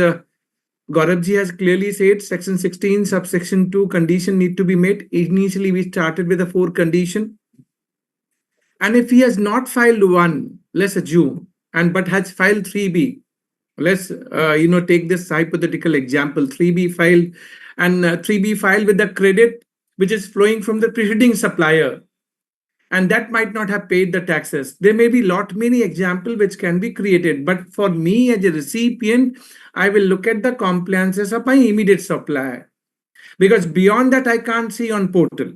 Gaurabji has clearly said section 16 subsection 2 condition need to be met. Initially we started with a 4 condition. And if he has not filed 1, let's assume, and but has filed 3B, let's take this hypothetical example, 3B filed, and 3B filed with the credit which is flowing from the preceding supplier, and that might not have paid the taxes. There may be lot many examples which can be created, but for me as a recipient, I will look at the compliances of my immediate supplier, because beyond that I can't see on portal.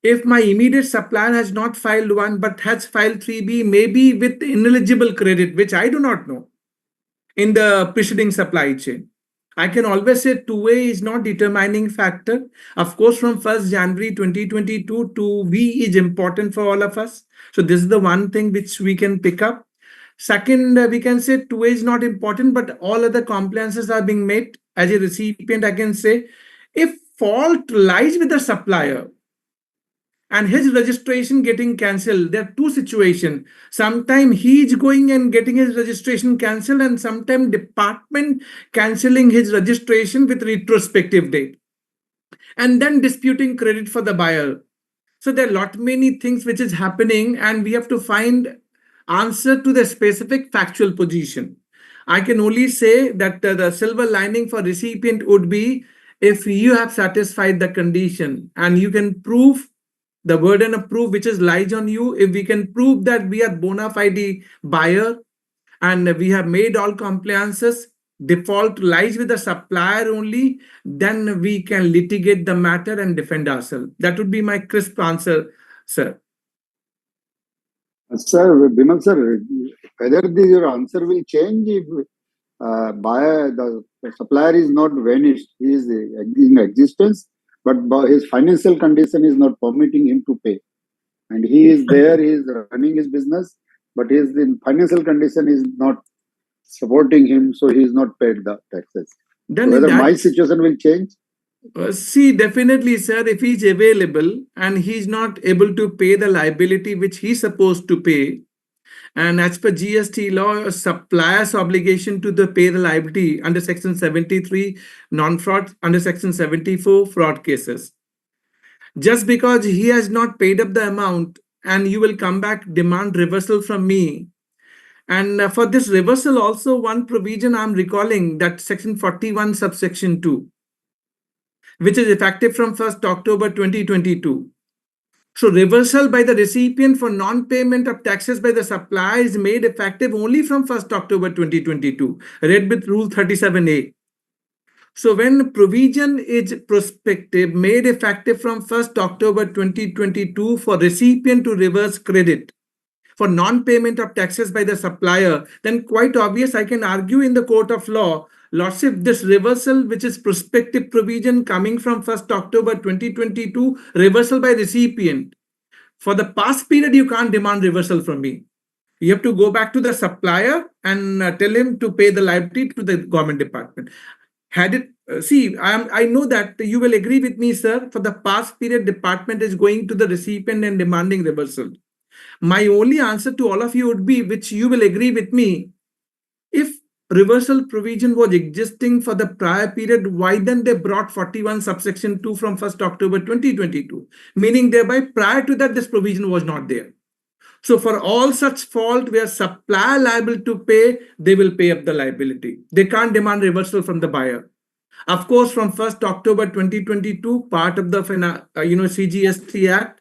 If my immediate supplier has not filed 1 but has filed 3B, maybe with ineligible credit, which I do not know, in the preceding supply chain, I can always say 2A is not determining factor. Of course, from 1st January 2022, 2V is important for all of us. So this is the one thing which we can pick up. Second, we can say 2A is not important, but all other compliances are being met. As a recipient, I can say, if fault lies with the supplier, and his registration getting cancelled, there are two situations. Sometimes he is going and getting his registration cancelled, and sometimes department cancelling his registration with retrospective date and then disputing credit for the buyer. So there are lot many things which is happening, and we have to find answer to the specific factual position. I can only say that the silver lining for recipient would be, if you have satisfied the condition and you can prove the burden of proof which is lies on you, if we can prove that we are bona fide buyer and we have made all compliances, default lies with the supplier only, then we can litigate the matter and defend ourselves. That would be my crisp answer, sir. Sir, Bimal sir, whether your answer will change if buyer, the supplier is not vanished, he is in existence, but his financial condition is not permitting him to pay. And he is there, he is running his business, but his financial condition is not supporting him, so he is not paid the taxes. Then So whether my situation will change? See, definitely, sir, if he's available and he's not able to pay the liability which he's supposed to pay, and as per GST law, a supplier's obligation to pay the liability under section 73 non-fraud, under section 74 fraud cases. Just because he has not paid up the amount and you will come back demand reversal from me. And for this reversal also, one provision I'm recalling, that section 41 subsection 2, which is effective from 1st October 2022. So reversal by the recipient for non-payment of taxes by the supplier is made effective only from 1st October 2022, read with Rule 37A. So when provision is prospective, made effective from 1st October 2022 for recipient to reverse credit for non-payment of taxes by the supplier, then quite obvious I can argue in the court of law, Lordship, this reversal, which is prospective provision coming from 1st October 2022, reversal by recipient. For the past period, you can't demand reversal from me. You have to go back to the supplier and tell him to pay the liability to the government department. Had it, I know that you will agree with me, sir. For the past period, department is going to the recipient and demanding reversal. My only answer to all of you would be, which you will agree with me, if reversal provision was existing for the prior period, why then they brought 41 subsection 2 from 1st October 2022? Meaning thereby prior to that, this provision was not there. So for all such fault where supplier liable to pay, they will pay up the liability. They can't demand reversal from the buyer. Of course, from 1st October 2022, part of the CGST Act,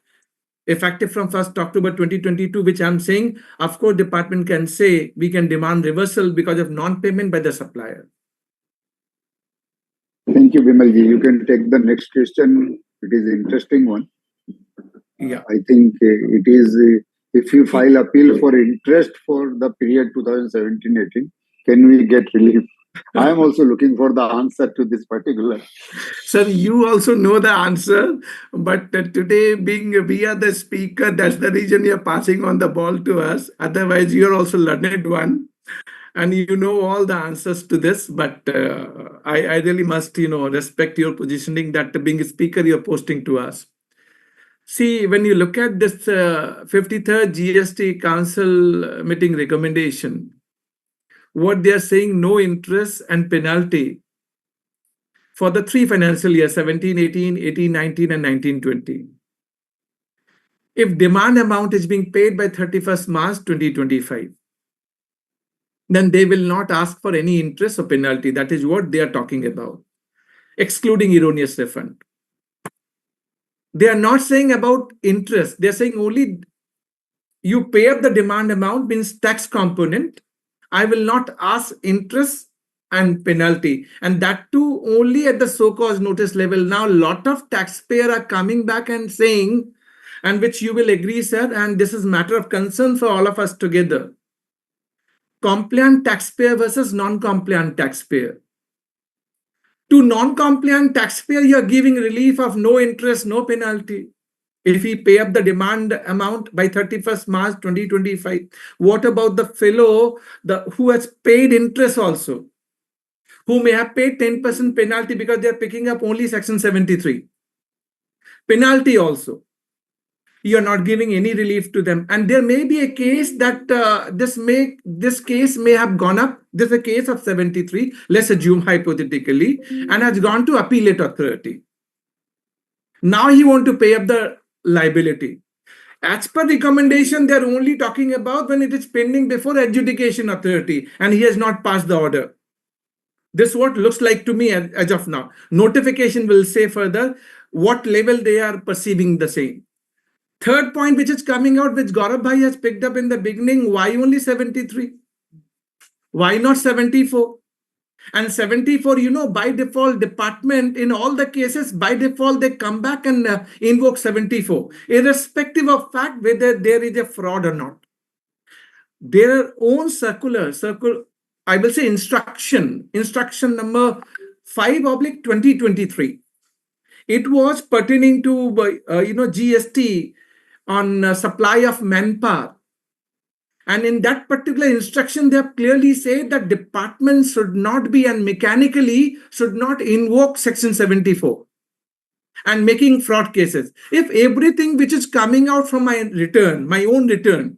effective from 1st October 2022, which I'm saying, of course, department can say we can demand reversal because of non-payment by the supplier. Thank you, Bimalji. You can take the next question. It is an interesting one. Yeah. I think it is, if you file appeal for interest for the period 2017-18, can we get relief? I am also looking for the answer to this particular. Sir, you also know the answer, but today, being we are the speaker, that's the reason you're passing on the ball to us. Otherwise, you're also learned one, and you know all the answers to this. But I really must, respect your positioning that being a speaker, you're posting to us. See, when you look at this 53rd GST Council meeting recommendation, what they are saying, no interest and penalty for the three financial years 17, 18, 18, 19, and 19, 20. If demand amount is being paid by 31st March 2025, then they will not ask for any interest or penalty. That is what they are talking about, excluding erroneous refund. They are not saying about interest. They are saying only you pay up the demand amount, means tax component. I will not ask interest and penalty, and that too only at the so-called notice level. Now, a lot of taxpayers are coming back and saying, and which you will agree, sir, and this is matter of concern for all of us together. Compliant taxpayer versus non-compliant taxpayer. To non-compliant taxpayer, you are giving relief of no interest, no penalty. If we pay up the demand amount by 31st March 2025, what about the fellow who has paid interest also, who may have paid 10% penalty because they are picking up only Section 73? Penalty also. You are not giving any relief to them. And there may be a case that this case may have gone up. This is a case of 73, let's assume hypothetically, and has gone to appellate authority. Now he want to pay up the liability. As per recommendation, they are only talking about when it is pending before adjudication authority and he has not passed the order. This is what looks like to me as of now. Notification will say further what level they are perceiving the same. Third point which is coming out, which Gaurav Bhai has picked up in the beginning, why only 73? Why not 74? And 74, by default, department in all the cases, by default, they come back and invoke 74, irrespective of fact whether there is a fraud or not. Their own circular, I will say instruction number 5/2023. It was pertaining to, GST on supply of manpower. And in that particular instruction, they have clearly said that departments should not be and mechanically should not invoke Section 74 and making fraud cases. If everything which is coming out from my own return,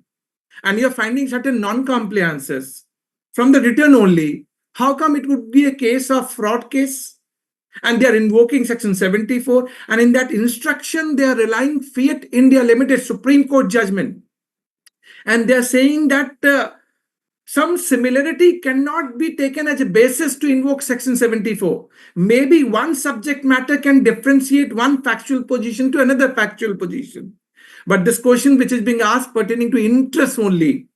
and you're finding certain non-compliances from the return only, how come it would be a case of fraud case? And they are invoking Section 74. And in that instruction, they are relying Fiat India Limited Supreme Court judgment. And they're saying that some similarity cannot be taken as a basis to invoke Section 74. Maybe one subject matter can differentiate one factual position to another factual position. But this question which is being asked pertaining to interest only,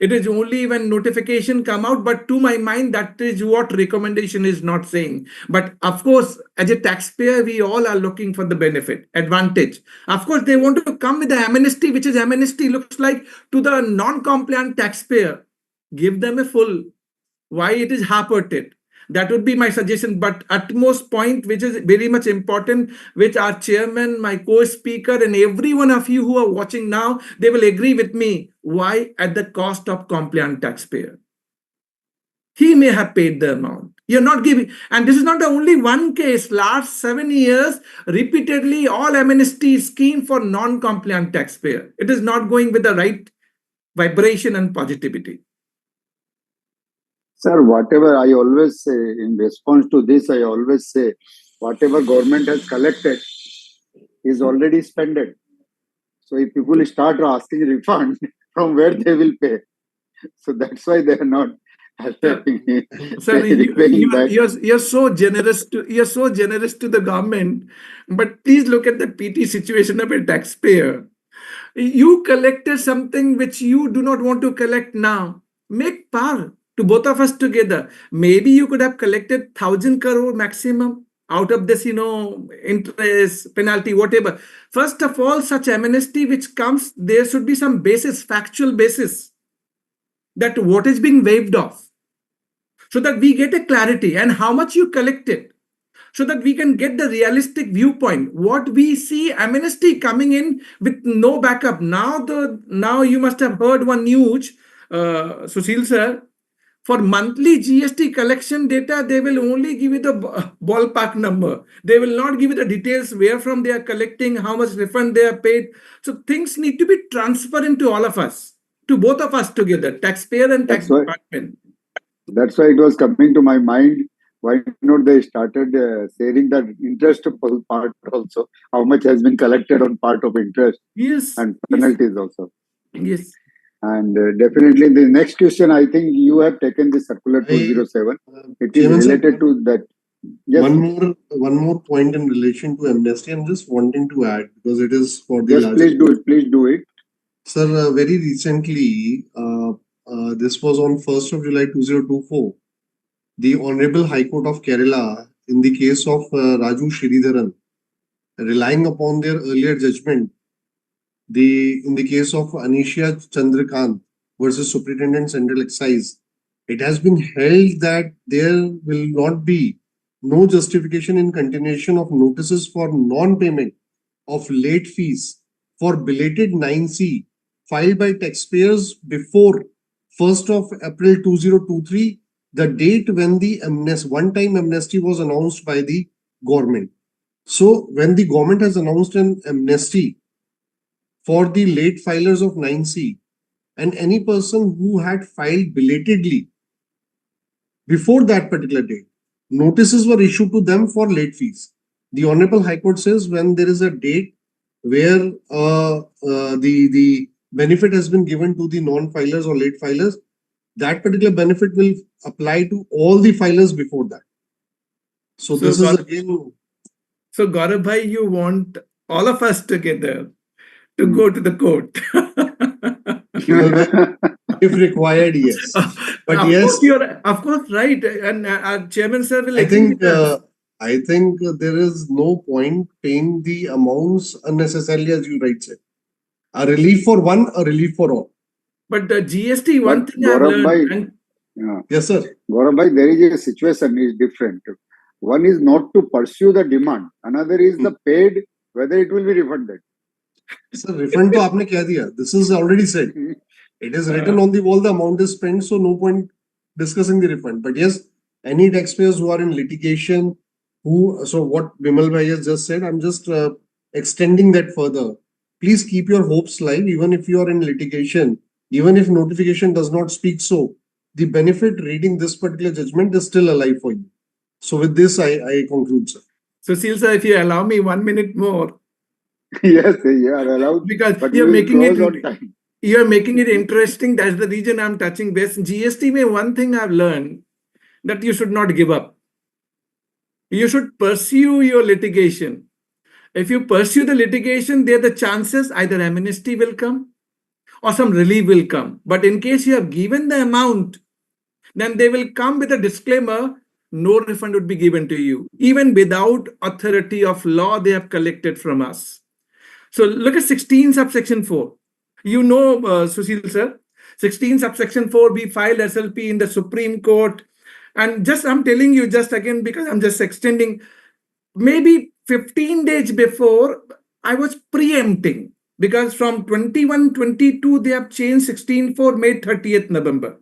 it is only when notification come out, but to my mind, that is what recommendation is not saying. But of course, as a taxpayer, we all are looking for the benefit, advantage. Of course, they want to come with the amnesty, which is amnesty looks like to the non-compliant taxpayer. Give them a full. Why it is half-hearted? That would be my suggestion. But utmost point, which is very much important, which our chairman, my co-speaker, and every one of you who are watching now, they will agree with me. Why at the cost of compliant taxpayer? He may have paid the amount. You're not giving. And this is not the only one case. Last 7 years, repeatedly, all amnesty scheme for non-compliant taxpayer. It is not going with the right vibration and positivity. Sir, whatever I always say in response to this, I always say whatever government has collected is already spent. So if people start asking refund, from where they will pay? So that's why they are not. Sir, you're so generous to the government, but please look at the PT situation of a taxpayer. You collected something which you do not want to collect now. Make par to both of us together. Maybe you could have collected 1,000 crore maximum. out of this, interest, penalty, whatever. First of all, such amnesty which comes, there should be some basis, factual basis, that what is being waived off, so that we get a clarity and how much you collected, so that we can get the realistic viewpoint. What we see amnesty coming in with no backup. Now you must have heard one news, Sushil sir. For monthly GST collection data, they will only give you the ballpark number. They will not give you the details where from they are collecting, how much refund they are paid. So things need to be transparent to all of us, to both of us together, taxpayer and tax That's why department. that's why it was coming to my mind. Why not they started sharing the interest part also? How much has been collected on part of interest Yes, and yes, penalties also? yes. And definitely the next question, I think you have taken the circular I, 207. It is Chairman sir, related to that. Yes, one more point in relation to amnesty. I'm just wanting to add because it is for the yes, larger. please do it. Please do it. Sir, very recently, this was on 1st of July 2024, the Honorable High Court of Kerala, in the case of Raju Sridharan, relying upon their earlier judgment, in the case of Anisha Chandrakant versus Superintendent Central Excise, it has been held that there will not be no justification in continuation of notices for non-payment of late fees for belated 9C filed by taxpayers before 1st of April 2023, the date when the one-time amnesty was announced by the government. So when the government has announced an amnesty for the late filers of 9C and any person who had filed belatedly before that particular date, notices were issued to them for late fees. The Honorable High Court says when there is a date where the benefit has been given to the non-filers or late filers, that particular benefit will apply to all the filers before that. So this is again. So Gaurav bhai, you want all of us together to go to the court. If required, yes. But Of yes, course you're of course right, and our chairman sir will I agree think with us. I think there is no point paying the amounts unnecessarily, as you right said. A relief for one, a relief for all. But the GST, but one thing I've Gaurav learned, bhai, and Yes, sir. Gaurav bhai, there is a situation is different. One is not to pursue the demand. Another is the paid, whether it will be refunded. Sir, refund to आपने क्या दिया? This is already said. It is written on the wall, the amount is spent, so no point discussing the refund. But yes, any taxpayers who are in litigation, so what Bimal bhai has just said, I'm just extending that further. Please keep your hopes live, even if you are in litigation, even if notification does not speak so. The benefit reading this particular judgment is still alive for you. So with this, I conclude, sir. Sushil sir, if you allow me 1 minute more, Yes, you are allowed, because but we you're will making close it on time. you're making it interesting. That's the reason I'm touching base. GST mein one thing I've learned, that you should not give up. You should pursue your litigation. If you pursue the litigation, there the chances either amnesty will come or some relief will come. But in case you have given the amount, then they will come with a disclaimer, no refund would be given to you. Even without authority of law, they have collected from us. So look at 16 subsection 4. You know, Sushil sir, 16 subsection 4, we filed SLP in the Supreme Court. And just I'm telling you just again, because I'm just extending, maybe 15 days before, I was preempting, because from 21-22, they have changed 16-4, made 30th November.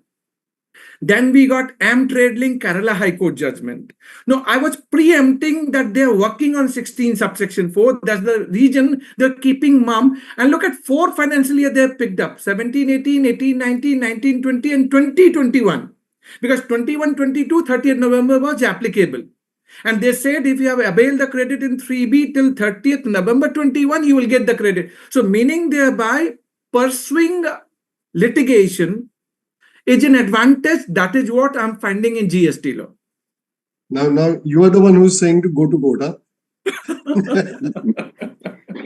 Then we got Trade Link Kerala High Court judgment. No, I was preempting that they're working on 16 subsection 4. That's the region they're keeping mum. And look at 4 financial year they've picked up: 17, 18, 18, 19, 19, 20, and 2021. Because 21-22, 30th November was applicable. And they said if you have availed the credit in 3B till 30th November 21, you will get the credit. So meaning thereby pursuing litigation is an advantage. That is what I'm finding in GST law. Now you are the one who's saying to go to court, huh?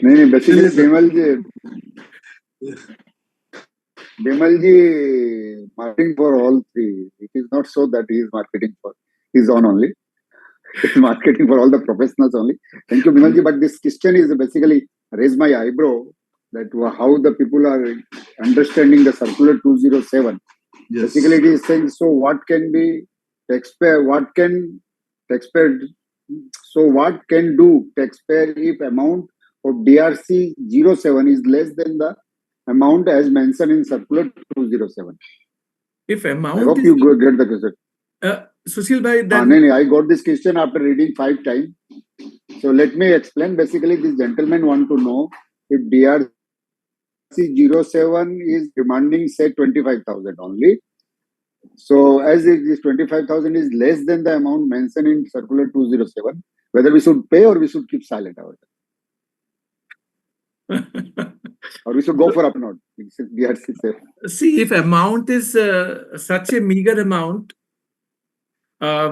नहीं, basically Bimal ji marketing for all three. It is not so that he is marketing for his own only. It's marketing for all the professionals only. Thank you, Bimalji. But this question is basically raise my eyebrow that how the people are understanding the circular 207. Yes. Basically, it is saying, so what can be taxpayer, what can taxpayer, so what can do taxpayer if amount of DRC 07 is less than the amount as mentioned in circular 207? If I amount hope is, you get the question. Sushil bhai, No, then I got this question after reading 5 times. So let me explain. Basically, this gentleman want to know if DRC 07 is demanding say 25,000 only. So as if this 25,000 is less than the amount mentioned in circular 207, whether we should pay or we should keep silent about it, or we should go for up note. DRC says. see, if amount is such a meager amount,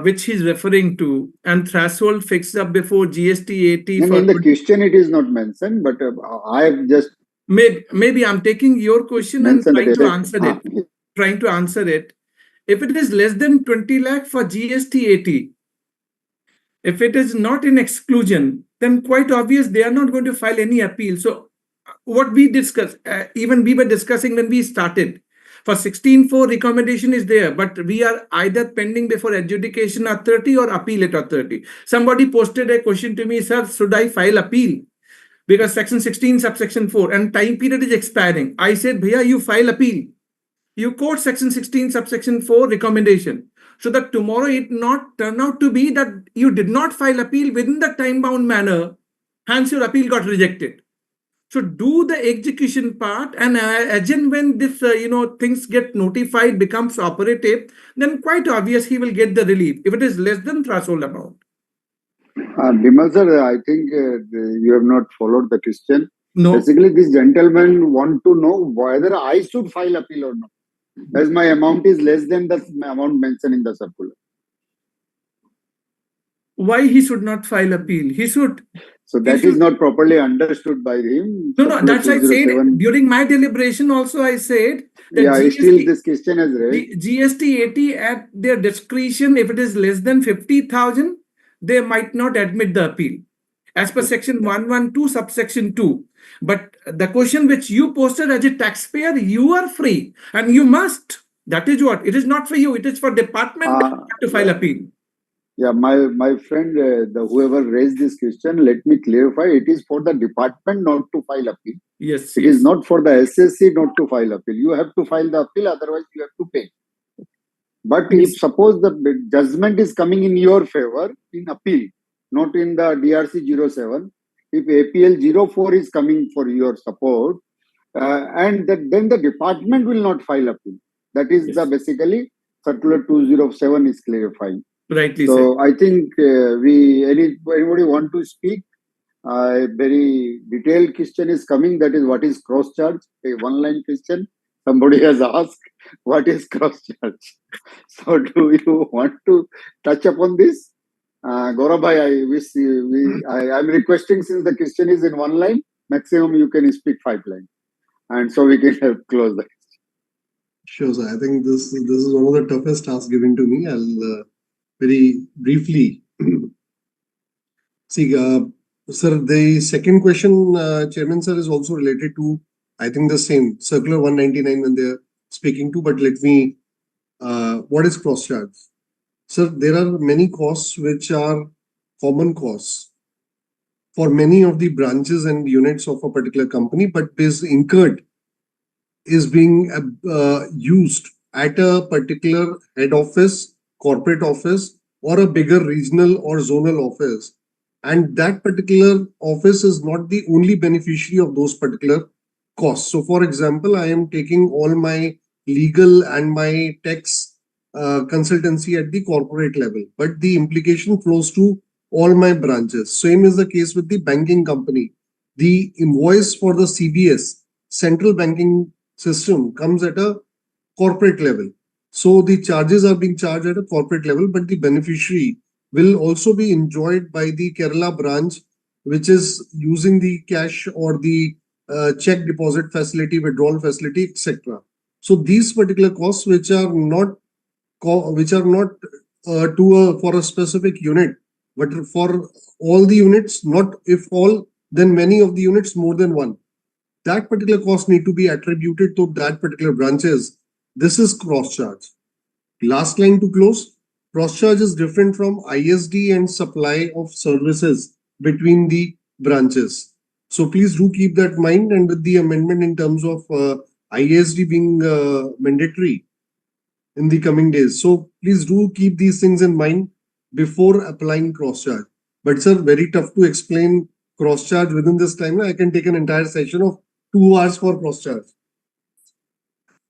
which he's referring to, and threshold fixed up before GST 80 And for in the question it is not mentioned, but I have just maybe I'm taking your question and mentioned trying to that. answer it. Trying to answer it. If it is less than 20 lakh for GST 80, if it is not in exclusion, then quite obvious they are not going to file any appeal. So what we discussed, even we were discussing when we started, for 16.4 recommendation is there, but we are either pending before adjudication authority or appeal at authority. Somebody posted a question to me, sir, should I file appeal? Because section 16 subsection 4 and time period is expiring. I said, bhaiya, you file appeal. You quote section 16 subsection 4 recommendation, so that tomorrow it not turn out to be that you did not file appeal within the time bound manner, hence your appeal got rejected. So do the execution part, and again when this things get notified, becomes operative, then quite obvious he will get the relief if it is less than threshold amount. Bimal sir, I think you have not followed the question. No. Basically, this gentleman want to know whether I should file appeal or not, as my amount is less than the amount mentioned in the circular. Why he should not file appeal? He should. So that is not properly understood by him. No, that's I said during my deliberation also I said that GST, still this question has raised. GST 80 at their discretion, if it is less than 50,000, they might not admit the appeal as per section 112 subsection 2. But the question which you posted as a taxpayer, you are free and you must. That is what. It is not for you. It is for department to file appeal. Yeah, my friend, whoever raised this question, let me clarify. It is for the department not to file appeal. Yes. It is not for the SSC not to file appeal. You have to file the appeal, otherwise you have to pay. But if suppose the judgment is coming in your favor in appeal, not in the DRC 07, if APL 04 is coming for your support, and then the department will not file appeal. That is the basically circular 207 is clarifying. Rightly so said. I think anybody want to speak? A very detailed question is coming. That is what is cross charge? A one-line question. Somebody has asked, what is cross charge? So do you want to touch upon this? Gaurav bhai, I wish I'm requesting, since the question is in one line, maximum you can speak 5 lines, and so we can close that. Sure, sir. I think this is one of the toughest tasks given to me. I'll very briefly see, sir. The second question, Chairman sir, is also related to, I think, the same circular 199 when they're speaking to. But let me, what is cross charge? Sir, there are many costs which are common costs for many of the branches and units of a particular company, but is incurred, is being used at a particular head office, corporate office, or a bigger regional or zonal office. And that particular office is not the only beneficiary of those particular costs. So, for example, I am taking all my legal and my tax consultancy at the corporate level, but the implication flows to all my branches. Same is the case with the banking company. The invoice for the CBS, central banking system, comes at a corporate level. So the charges are being charged at a corporate level, but the beneficiary will also be enjoyed by the Kerala branch, which is using the cash or the check deposit facility, withdrawal facility, etc. So these particular costs, which are not for a specific unit, But for all the units, not if all, then many of the units, more than one, that particular cost need to be attributed to that particular branches. This is cross charge. Last line to close. Cross charge is different from ISD and supply of services between the branches. So please do keep that in mind, and with the amendment in terms of ISD being mandatory in the coming days. So please do keep these things in mind before applying cross charge. But sir, very tough to explain cross charge within this time. I can take an entire session of 2 hours for cross charge.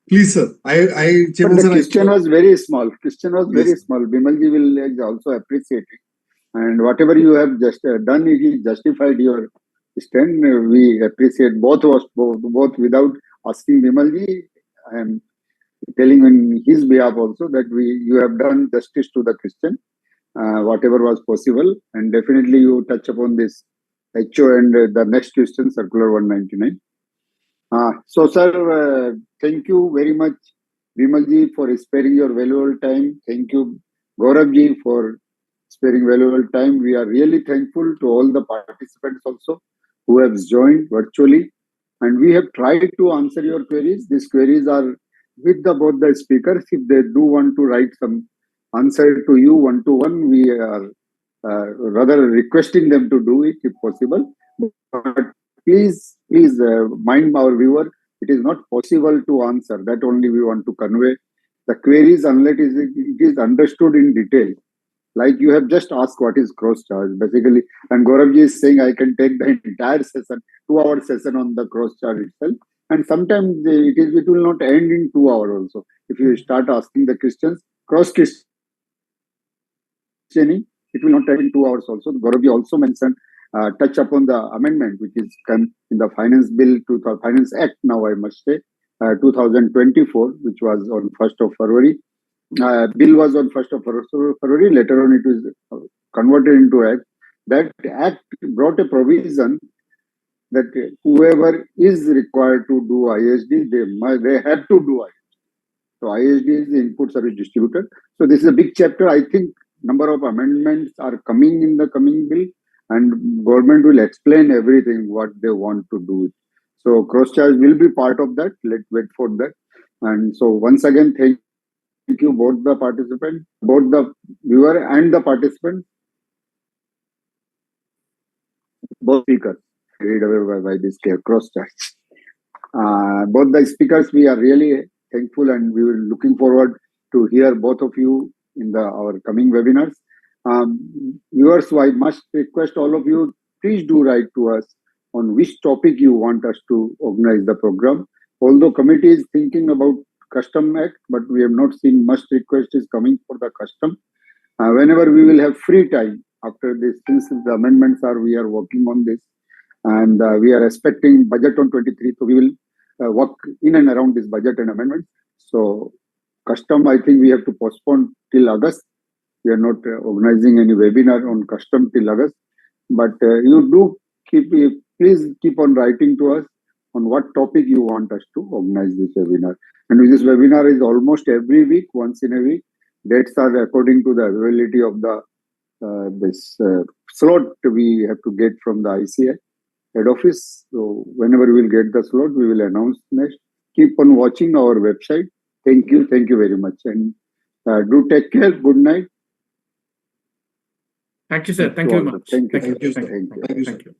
Please, sir. Chairman, the question was very small. Question was very small. Bimalji will also appreciate it. And whatever you have just done, it is justified your stand. We appreciate both without asking Bimalji. I am telling on his behalf also that you have done justice to the question, whatever was possible, and definitely you touch upon this HO and the next question, Circular 199. So, sir, thank you very much, Bimalji, for sparing your valuable time. Thank you, Gauravji, for sparing valuable time. We are really thankful to all the participants also who have joined virtually. And we have tried to answer your queries. These queries are with both the speakers. If they do want to write some answer to you one-to-one, we are rather requesting them to do it if possible. But please mind our viewer, it is not possible to answer. That only we want to convey. The queries, unless it is understood in detail. Like you have just asked what is cross charge, basically. And Gauravji is saying I can take the entire session, 2-hour session on the cross charge itself. And sometimes it will not end in 2 hours also. If you start asking the questions, cross questioning, it will not end in 2 hours also. Gauravji also mentioned, touch upon the amendment which is come in the Finance Bill, Finance Act now I must say, 2024, which was on 1st of February. Bill was on 1st of February, later on it was converted into Act. That Act brought a provision that whoever is required to do ISD, they have to do ISD. So ISD is the Input Service Distributor. So this is a big chapter. I think number of amendments are coming in the coming bill, and government will explain everything what they want to do. So cross charge will be part of that. Let's wait for that. And so once again, thank you both the participants, both the viewer and the participant, both speakers. Read away by this cross charge. Both the speakers, we are really thankful, and we will looking forward to hear both of you in our coming webinars. Viewers, I must request all of you, please do write to us on which topic you want us to organize the program. Although committee is thinking about Custom Act, but we have not seen much request is coming for the custom. Whenever we will have free time after this, since the amendments we are working on this, and we are expecting budget on 23, so we will work in and around this budget and amendments. So custom, I think we have to postpone till August. We are not organizing any webinar on custom till August, but you do please keep on writing to us on what topic you want us to organize this webinar. And this webinar is almost every week, once in a week. Dates are according to the availability of the slot we have to get from the ICI head office. So whenever we will get the slot, we will announce next. Keep on watching our website. Thank you very much, and do take care. Good night. Thank you, sir. Thank you very much. Thank you. Thank you.